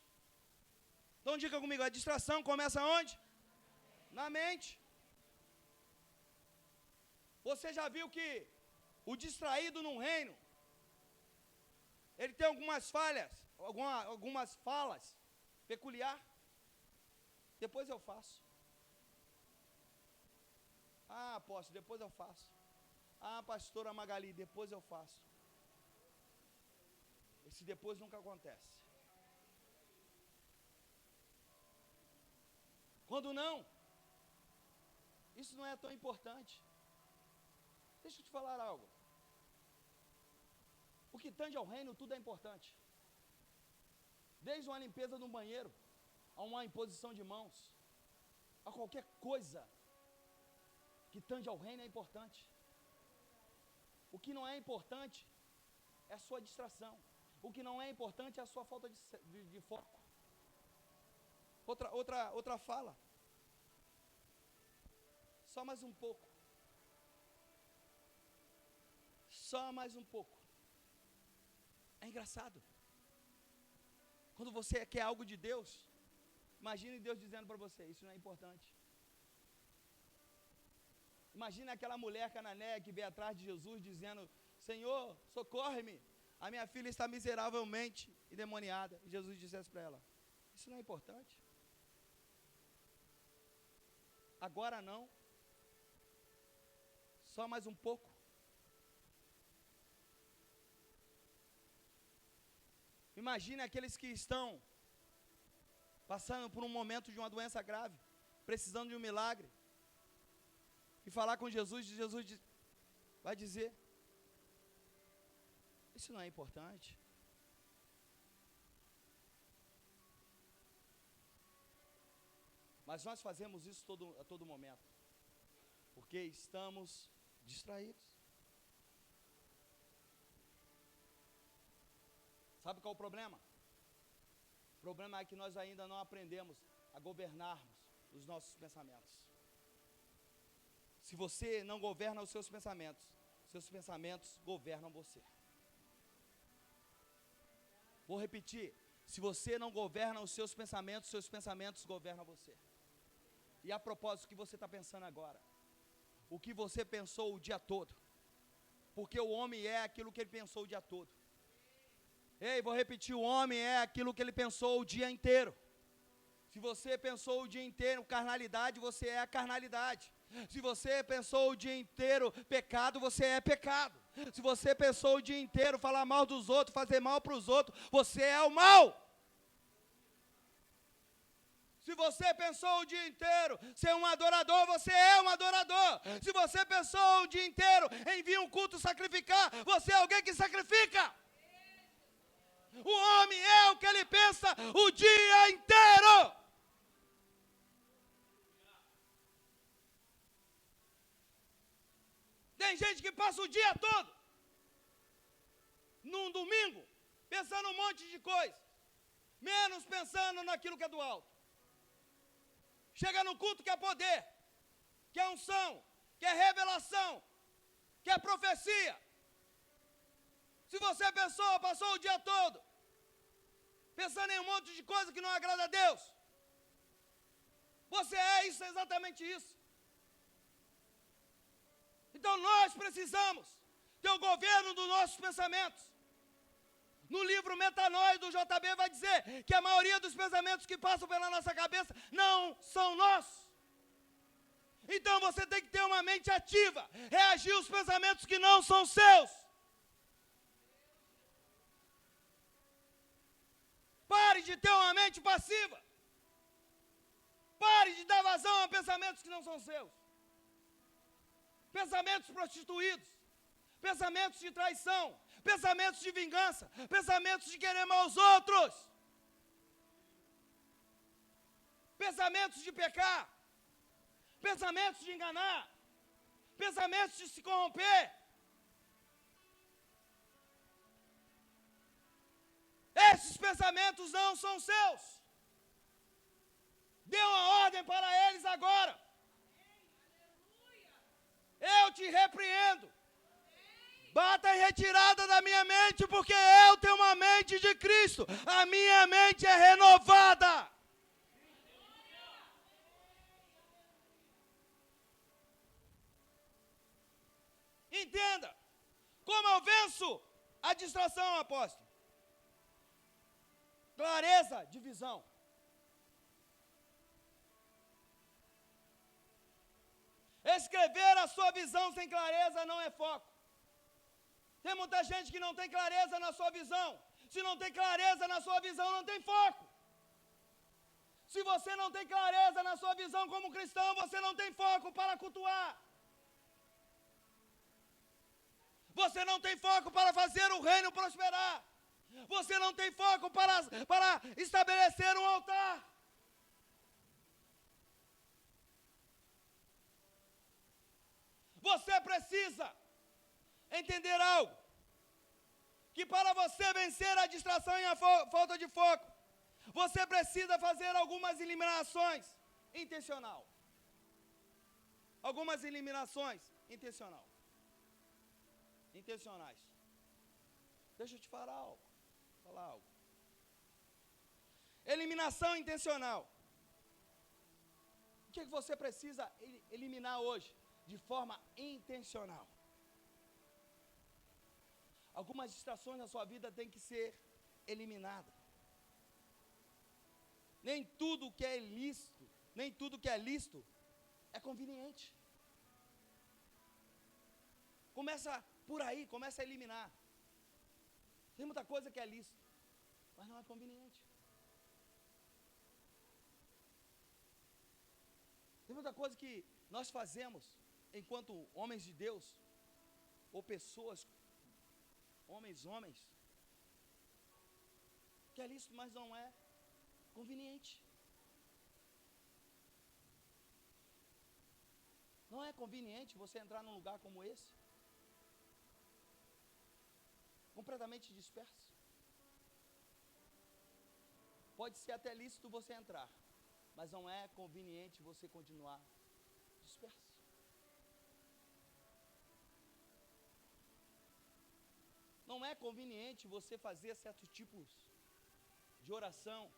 Então diga comigo, a distração começa onde? Na mente. Você já viu que o distraído num reino, ele tem algumas falhas, algumas falas peculiar. depois eu faço. Ah, apóstolo, depois eu faço. Ah, pastora Magali, depois eu faço. Esse depois nunca acontece. Quando não, isso não é tão importante. Deixa eu te falar algo. O que tange ao reino, tudo é importante. Desde uma limpeza no banheiro, a uma imposição de mãos, a qualquer coisa que tange ao reino é importante. O que não é importante é a sua distração. O que não é importante é a sua falta de foco. Outra fala. Só mais um pouco. Só mais um pouco. É engraçado. Quando você quer algo de Deus, imagine Deus dizendo para você, isso não é importante. Imagine aquela mulher cananeia que veio atrás de Jesus dizendo, Senhor, socorre-me, a minha filha está miseravelmente endemoniada. E Jesus dissesse para ela, isso não é importante. Agora não. Só mais um pouco. Imagine aqueles que estão passando por um momento de uma doença grave, precisando de um milagre, e falar com Jesus, Jesus vai dizer, isso não é importante. Mas nós fazemos isso a todo momento, porque estamos distraídos. Sabe qual é o problema? O problema é que nós ainda não aprendemos a governarmos os nossos pensamentos. Se você não governa os seus pensamentos governam você. Vou repetir, se você não governa os seus pensamentos governam você. E a propósito, o que você está pensando agora? O que você pensou o dia todo? Porque o homem é aquilo que ele pensou o dia todo. Ei, vou repetir, o homem é aquilo que ele pensou o dia inteiro. Se você pensou o dia inteiro carnalidade, você é a carnalidade. Se você pensou o dia inteiro pecado, você é pecado. Se você pensou o dia inteiro falar mal dos outros, fazer mal para os outros, você é o mal. Se você pensou o dia inteiro ser um adorador, você é um adorador. Se você pensou o dia inteiro em vir um culto sacrificar, você é alguém que sacrifica. O homem é o que ele pensa o dia inteiro. Tem gente que passa o dia todo, num domingo, pensando um monte de coisa, menos pensando naquilo que é do alto. Chega no culto que é poder, que é unção, que é revelação, que é profecia. Se você passou o dia todo, pensando em um monte de coisa que não agrada a Deus, você é isso, exatamente isso. Então nós precisamos ter o governo dos nossos pensamentos. No livro Metanoia do JB vai dizer que a maioria dos pensamentos que passam pela nossa cabeça não são nossos. Então você tem que ter uma mente ativa, reagir aos pensamentos que não são seus. Pare de ter uma mente passiva. Pare de dar vazão a pensamentos que não são seus. Pensamentos prostituídos, pensamentos de traição, pensamentos de vingança, pensamentos de querer mal aos outros, pensamentos de pecar, pensamentos de enganar, pensamentos de se corromper. Esses pensamentos não são seus. Dê uma ordem para eles agora. Eu te repreendo. Bata em retirada da minha mente, porque eu tenho uma mente de Cristo. A minha mente é renovada. Entenda. Como eu venço a distração, apóstolo? Clareza de visão. Escrever a sua visão sem clareza não é foco. Tem muita gente que não tem clareza na sua visão. Se não tem clareza na sua visão, não tem foco. Se você não tem clareza na sua visão como cristão, você não tem foco para cultuar. Você não tem foco para fazer o reino prosperar. Você não tem foco para estabelecer um altar. Você precisa entender algo. Que para você vencer a distração e a falta de foco, você precisa fazer algumas eliminações intencional. Algumas eliminações intencionais. Deixa eu te falar algo. Eliminação intencional. O que você precisa eliminar hoje de forma intencional? Algumas distrações na sua vida têm que ser eliminadas. Nem tudo que é lícito é conveniente. Começa por aí, começa a eliminar. Tem muita coisa que é lícito, mas não é conveniente. Tem muita coisa que nós fazemos enquanto homens de Deus, ou pessoas, homens, que é lícito, mas não é conveniente. Não é conveniente você entrar num lugar como esse, completamente disperso. Pode ser até lícito você entrar, mas não é conveniente você continuar disperso. Não é conveniente você fazer certos tipos de oração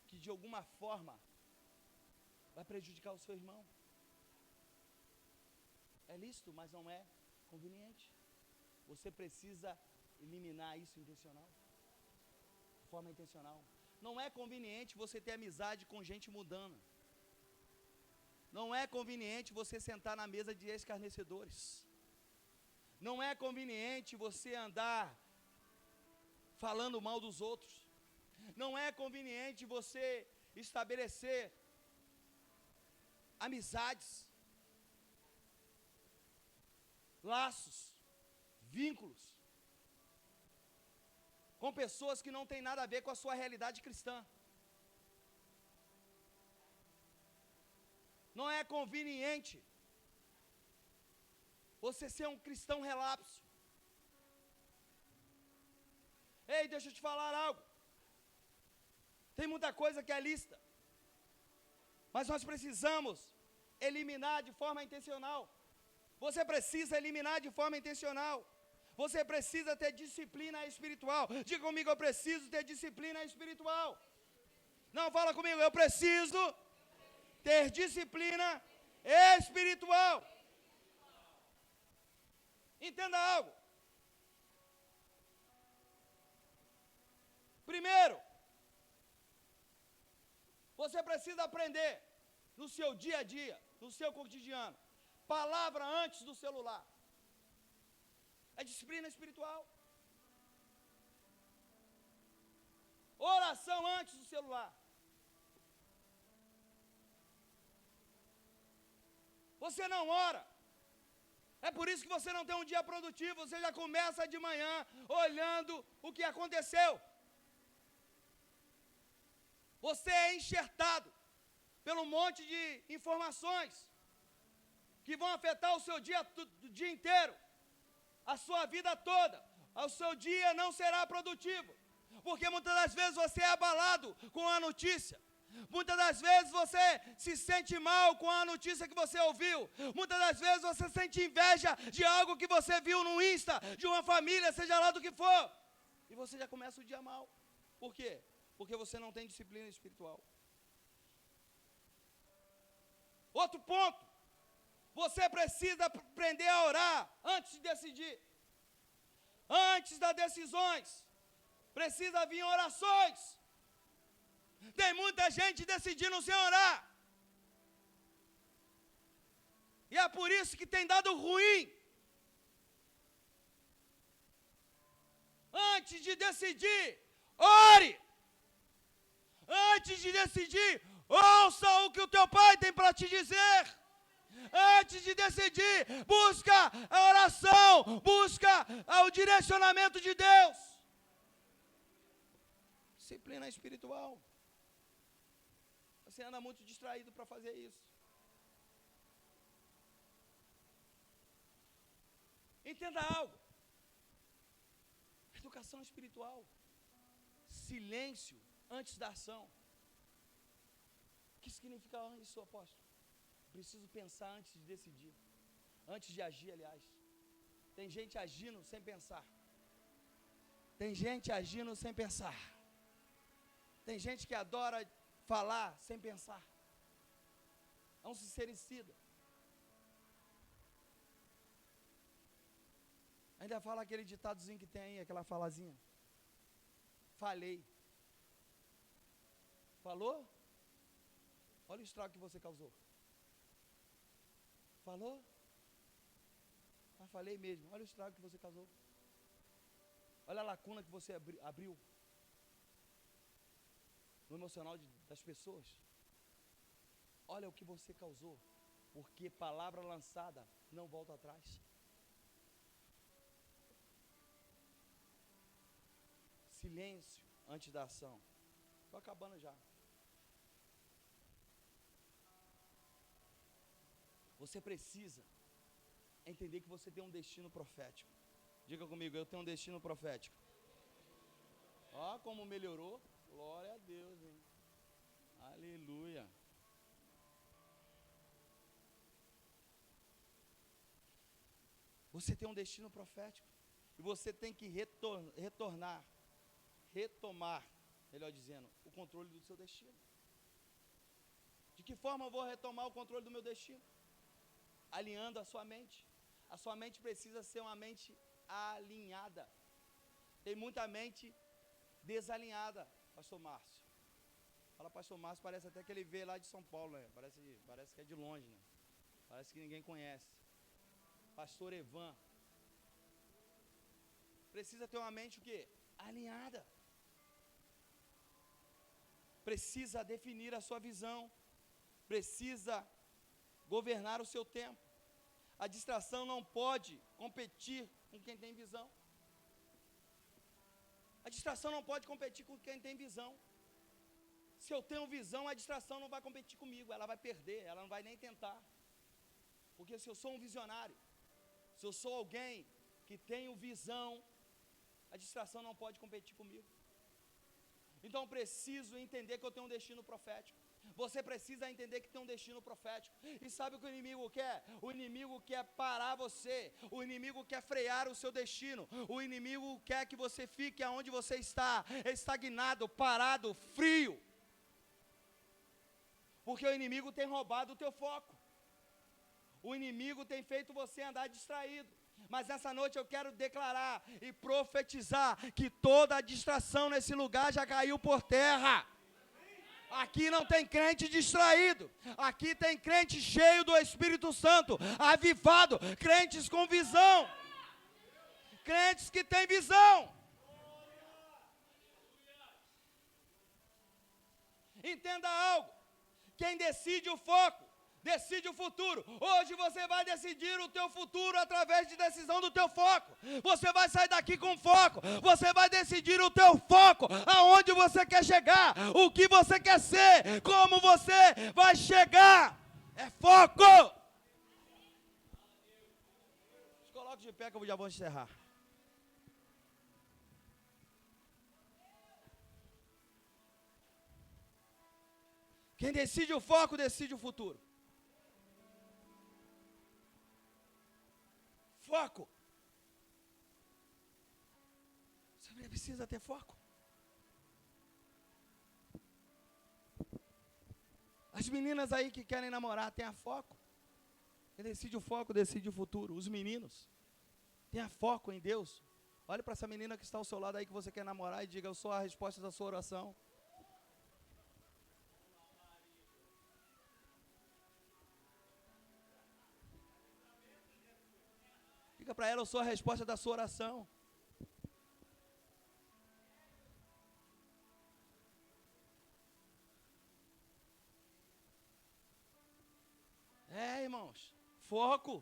que de alguma forma vai prejudicar o seu irmão. É lícito, mas não é conveniente. Você precisa eliminar isso de forma intencional. Não é conveniente você ter amizade com gente mundana. Não é conveniente você sentar na mesa de escarnecedores. Não é conveniente você andar falando mal dos outros. Não é conveniente você estabelecer amizades, laços, vínculos com pessoas que não têm nada a ver com a sua realidade cristã. Não é conveniente você ser um cristão relapso. Ei, deixa eu te falar algo. Tem muita coisa que é lícita, mas nós precisamos eliminar de forma intencional. Você precisa eliminar de forma intencional. Você precisa ter disciplina espiritual. Diga comigo, eu preciso ter disciplina espiritual. Não, fala comigo, eu preciso ter disciplina espiritual. Entenda algo. Primeiro, você precisa aprender no seu dia a dia, no seu cotidiano, palavra antes do celular. É disciplina espiritual. Oração antes do celular. Você não ora. É por isso que você não tem um dia produtivo. Você já começa de manhã olhando o que aconteceu. Você é enxertado pelo monte de informações que vão afetar o seu dia inteiro, a sua vida toda. O seu dia não será produtivo, porque muitas das vezes você é abalado com a notícia. Muitas das vezes você se sente mal com a notícia que você ouviu. Muitas das vezes você sente inveja de algo que você viu no Insta, de uma família, seja lá do que for. E você já começa o dia mal. Por quê? Porque você não tem disciplina espiritual. Outro ponto. Você precisa aprender a orar antes de decidir. Antes das decisões, precisa vir orações. Tem muita gente decidindo sem orar. E é por isso que tem dado ruim. Antes de decidir, ore. Antes de decidir, ouça o que o teu pai tem para te dizer. Antes de decidir, busca a oração, busca o direcionamento de Deus. Disciplina espiritual. Você anda muito distraído para fazer isso. Entenda algo. Educação espiritual. Silêncio antes da ação. O que significa isso, apóstolo? Preciso pensar antes de decidir. Antes de agir, aliás. Tem gente agindo sem pensar. Tem gente agindo sem pensar. Tem gente que adora falar sem pensar. É um sincericida. Ainda fala aquele ditadozinho que tem aí, aquela falazinha. Falei. Falou? Olha o estrago que você causou. Falou? Mas falei mesmo. Olha o estrago que você causou. Olha a lacuna que você abriu no emocional das pessoas. Olha o que você causou. Porque palavra lançada não volta atrás. Silêncio antes da ação. Estou acabando já. Você precisa entender que você tem um destino profético. Diga comigo, eu tenho um destino profético. Ó, como melhorou. Glória a Deus, hein? Aleluia. Você tem um destino profético. E você tem que retomar, melhor dizendo, o controle do seu destino. De que forma eu vou retomar o controle do meu destino? Alinhando a sua mente. A sua mente precisa ser uma mente alinhada. Tem muita mente desalinhada, pastor Márcio. Fala pastor Márcio, parece até que ele veio lá de São Paulo, né? Parece que é de longe, né? Parece que ninguém conhece. Pastor Evan. Precisa ter uma mente o quê? Alinhada. Precisa definir a sua visão. Precisa governar o seu tempo. A distração não pode competir com quem tem visão. A distração não pode competir com quem tem visão. Se eu tenho visão, a distração não vai competir comigo, ela vai perder, ela não vai nem tentar. Porque se eu sou um visionário, se eu sou alguém que tenho visão, a distração não pode competir comigo. Então eu preciso entender que eu tenho um destino profético. Você precisa entender que tem um destino profético. E sabe o que o inimigo quer? O inimigo quer parar você. O inimigo quer frear o seu destino. O inimigo quer que você fique aonde você está, estagnado, parado, frio. Porque o inimigo tem roubado o teu foco. O inimigo tem feito você andar distraído. Mas essa noite eu quero declarar e profetizar que toda a distração nesse lugar já caiu por terra. Aqui não tem crente distraído. Aqui tem crente cheio do Espírito Santo, avivado, crentes com visão. Crentes que têm visão. Entenda algo. Quem decide o foco, decide o futuro. Hoje você vai decidir o teu futuro através de decisão do teu foco. Você vai sair daqui com foco. Você vai decidir o teu foco, aonde você quer chegar, o que você quer ser, como você vai chegar. É foco. Se coloque de pé que eu já vou encerrar. Quem decide o foco, decide o futuro. Foco. Você precisa ter foco. As meninas aí que querem namorar, tenha foco. Quem decide o foco, decide o futuro. Os meninos, tenha foco em Deus. Olhe para essa menina que está ao seu lado aí que você quer namorar e diga, eu sou a resposta da sua oração. Diga para ela, eu sou a resposta da sua oração. Irmãos, foco.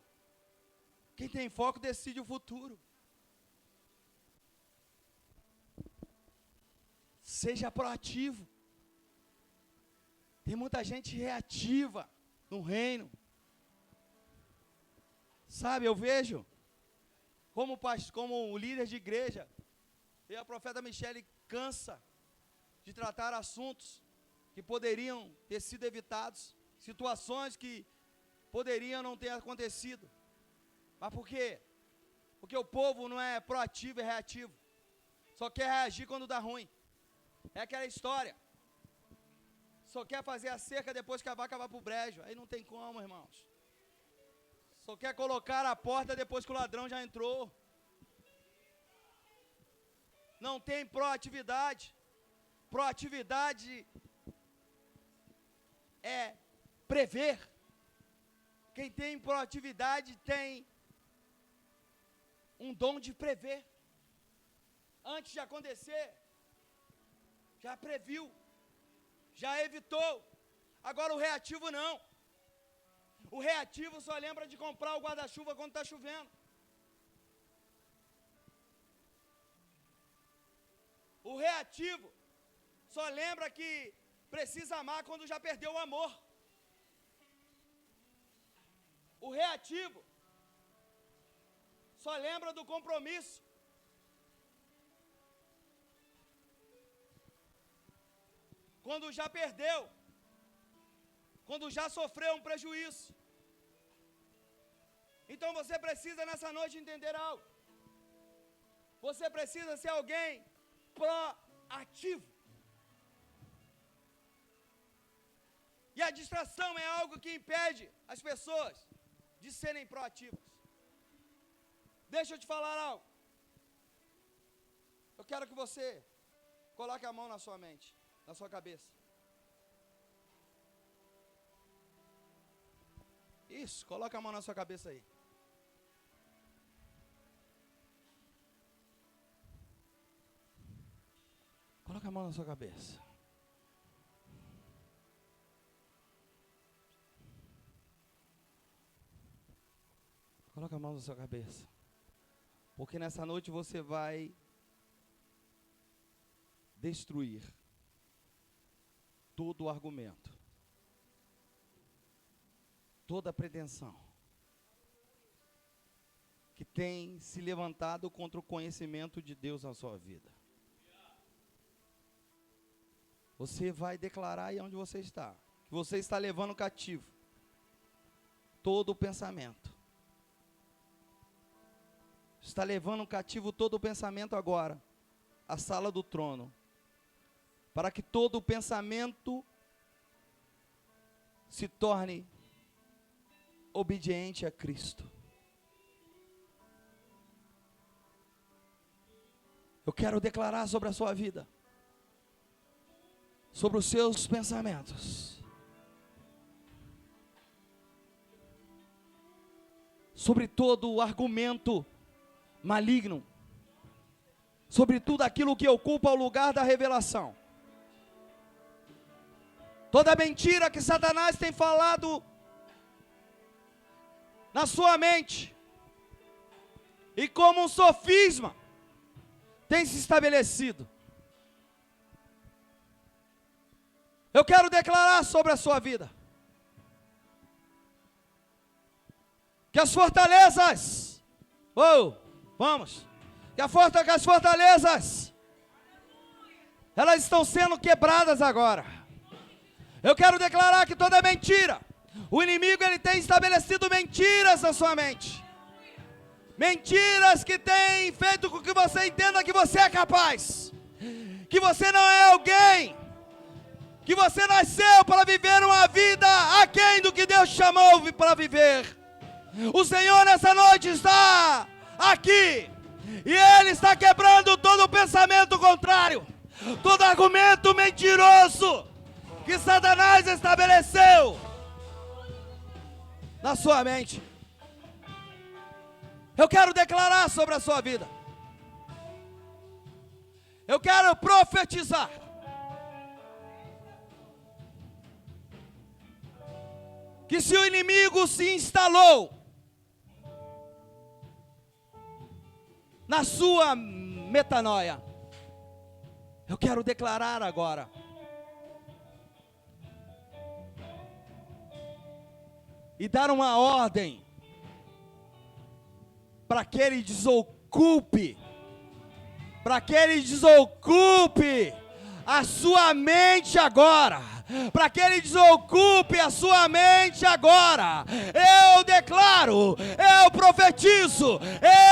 Quem tem foco decide o futuro. Seja proativo. Tem muita gente reativa no reino. Sabe, eu vejo como líder de igreja, e a profeta Michele cansa de tratar assuntos que poderiam ter sido evitados, situações que poderiam não ter acontecido. Mas por quê? Porque o povo não é proativo, é reativo. Só quer reagir quando dá ruim. É aquela história. Só quer fazer a cerca depois que a vaca vai para o brejo. Aí não tem como, irmãos. Só quer colocar a porta depois que o ladrão já entrou. Não tem proatividade. Proatividade é prever. Quem tem proatividade tem um dom de prever. Antes de acontecer, já previu, já evitou. Agora o reativo não. O reativo só lembra de comprar o guarda-chuva quando está chovendo. O reativo só lembra que precisa amar quando já perdeu o amor. O reativo só lembra do compromisso. Quando já perdeu, quando já sofreu um prejuízo. Então você precisa nessa noite entender algo. Você precisa ser alguém proativo. E a distração é algo que impede as pessoas de serem proativas. Deixa eu te falar algo. Eu quero que você coloque a mão na sua mente, na sua cabeça. Isso, coloca a mão na sua cabeça aí. Coloca a mão na sua cabeça. Coloca a mão na sua cabeça. Porque nessa noite você vai destruir todo o argumento, toda a pretensão que tem se levantado contra o conhecimento de Deus na sua vida. Você vai declarar aí onde você está, que você está levando cativo todo o pensamento. Está levando cativo todo o pensamento agora à sala do trono, para que todo o pensamento se torne obediente a Cristo. Eu quero declarar sobre a sua vida, sobre os seus pensamentos, sobre todo o argumento maligno, sobre tudo aquilo que ocupa o lugar da revelação, toda mentira que Satanás tem falado na sua mente, e como um sofisma tem se estabelecido. Eu quero declarar sobre a sua vida que as fortalezas, que as fortalezas, elas estão sendo quebradas agora. Eu quero declarar que toda mentira, o inimigo ele tem estabelecido mentiras na sua mente. Mentiras que têm feito com que você entenda que você é capaz, que você não é alguém, que você nasceu para viver uma vida aquém do que Deus chamou para viver. O Senhor nessa noite está aqui, e Ele está quebrando todo o pensamento contrário, todo argumento mentiroso que Satanás estabeleceu na sua mente. Eu quero declarar sobre a sua vida. Eu quero profetizar. Que se o inimigo se instalou na sua metanoia, eu quero declarar agora. E dar uma ordem para que ele desocupe a sua mente agora, para que ele desocupe a sua mente agora. Eu declaro, eu profetizo,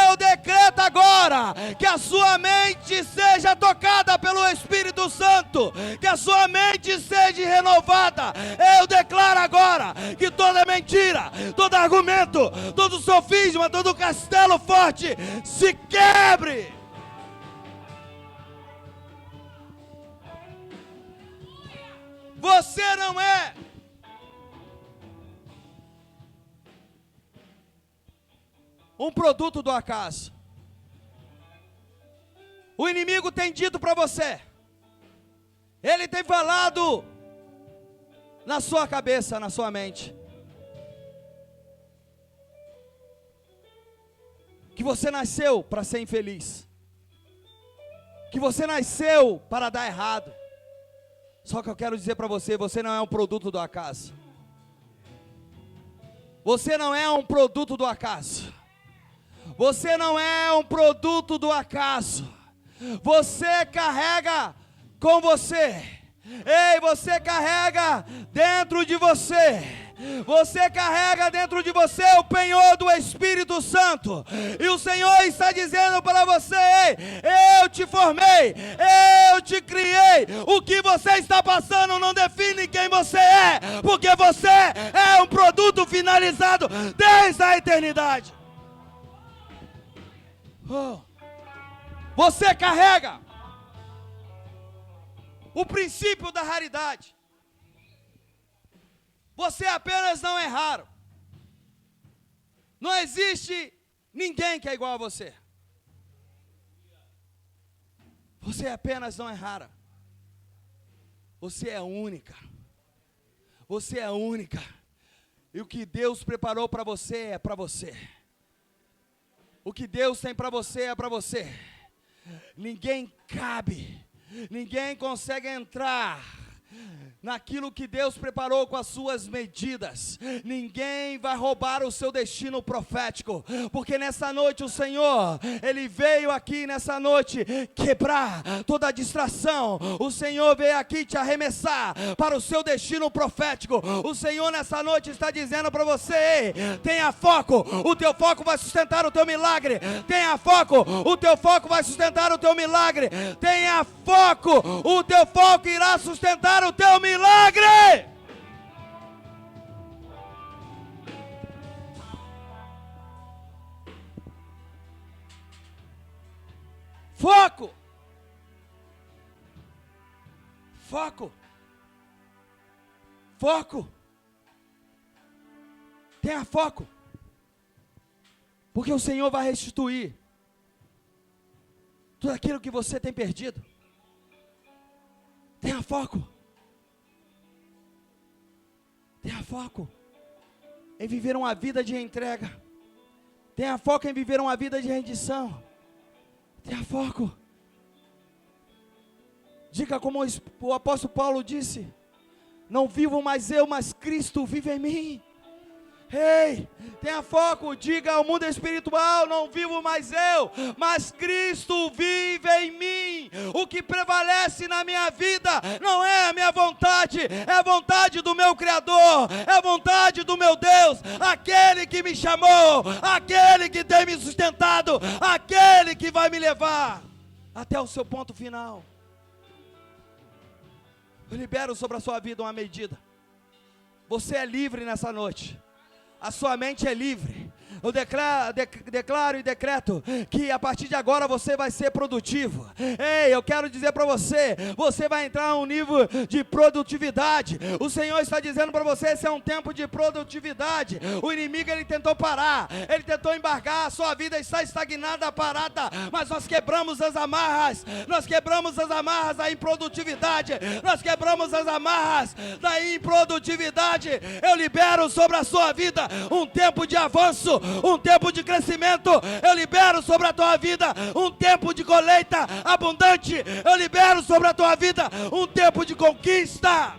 eu decreto agora que a sua mente seja tocada pelo Espírito Santo, que a sua mente seja renovada. Eu declaro agora que toda mentira, todo argumento, todo sofisma, todo castelo forte se quebre. Você não é um produto do acaso. O inimigo tem dito para você, ele tem falado na sua cabeça, na sua mente, que você nasceu para ser infeliz, que você nasceu para dar errado. Só que eu quero dizer para você, você não é um produto do acaso. Você não é um produto do acaso. Você não é um produto do acaso. Você carrega com você. Ei, você carrega dentro de você. Você carrega dentro de você o penhor do Espírito Santo. E o Senhor está dizendo para você: ei, eu te formei, eu te criei. O que você está passando não define quem você é, porque você é um produto finalizado desde a eternidade. Você carrega o princípio da raridade. Você apenas não é raro. Não existe ninguém que é igual a você. Você apenas não é rara. Você é única. Você é única. E o que Deus preparou para você é para você. O que Deus tem para você é para você. Ninguém cabe. Ninguém consegue entrar naquilo que Deus preparou com as suas medidas. Ninguém vai roubar o seu destino profético, porque nessa noite o Senhor, Ele veio aqui nessa noite quebrar toda a distração. O Senhor veio aqui te arremessar para o seu destino profético. O Senhor nessa noite está dizendo para você: ei, tenha foco, o teu foco vai sustentar o teu milagre. Tenha foco, o teu foco vai sustentar o teu milagre. Tenha foco, o teu foco irá sustentar o teu milagre. Foco. Foco. Foco. Tenha foco. Porque o Senhor vai restituir tudo aquilo que você tem perdido. Tenha foco. Tenha foco em viver uma vida de entrega. Tenha foco em viver uma vida de rendição. Tenha foco. Diga como o apóstolo Paulo disse: não vivo mais eu, mas Cristo vive em mim. Ei, tenha foco, diga ao mundo espiritual: não vivo mais eu, mas Cristo vive em mim. O que prevalece na minha vida não é a minha vontade, é a vontade do meu Criador, é a vontade do meu Deus, aquele que me chamou, aquele que tem me sustentado, aquele que vai me levar até o seu ponto final. Eu libero sobre a sua vida uma medida. Você é livre nessa noite. A sua mente é livre, Eu declaro e decreto que a partir de agora você vai ser produtivo. Ei, eu quero dizer para você, você vai entrar a um nível de produtividade. O Senhor está dizendo para você, esse é um tempo de produtividade. O inimigo, ele tentou parar, ele tentou embargar, a sua vida está estagnada, parada, mas nós quebramos as amarras da improdutividade, nós quebramos as amarras da improdutividade. Eu libero sobre a sua vida um tempo de avanço, um tempo de crescimento. Eu libero sobre a tua vida um tempo de colheita abundante. Eu libero sobre a tua vida um tempo de conquista.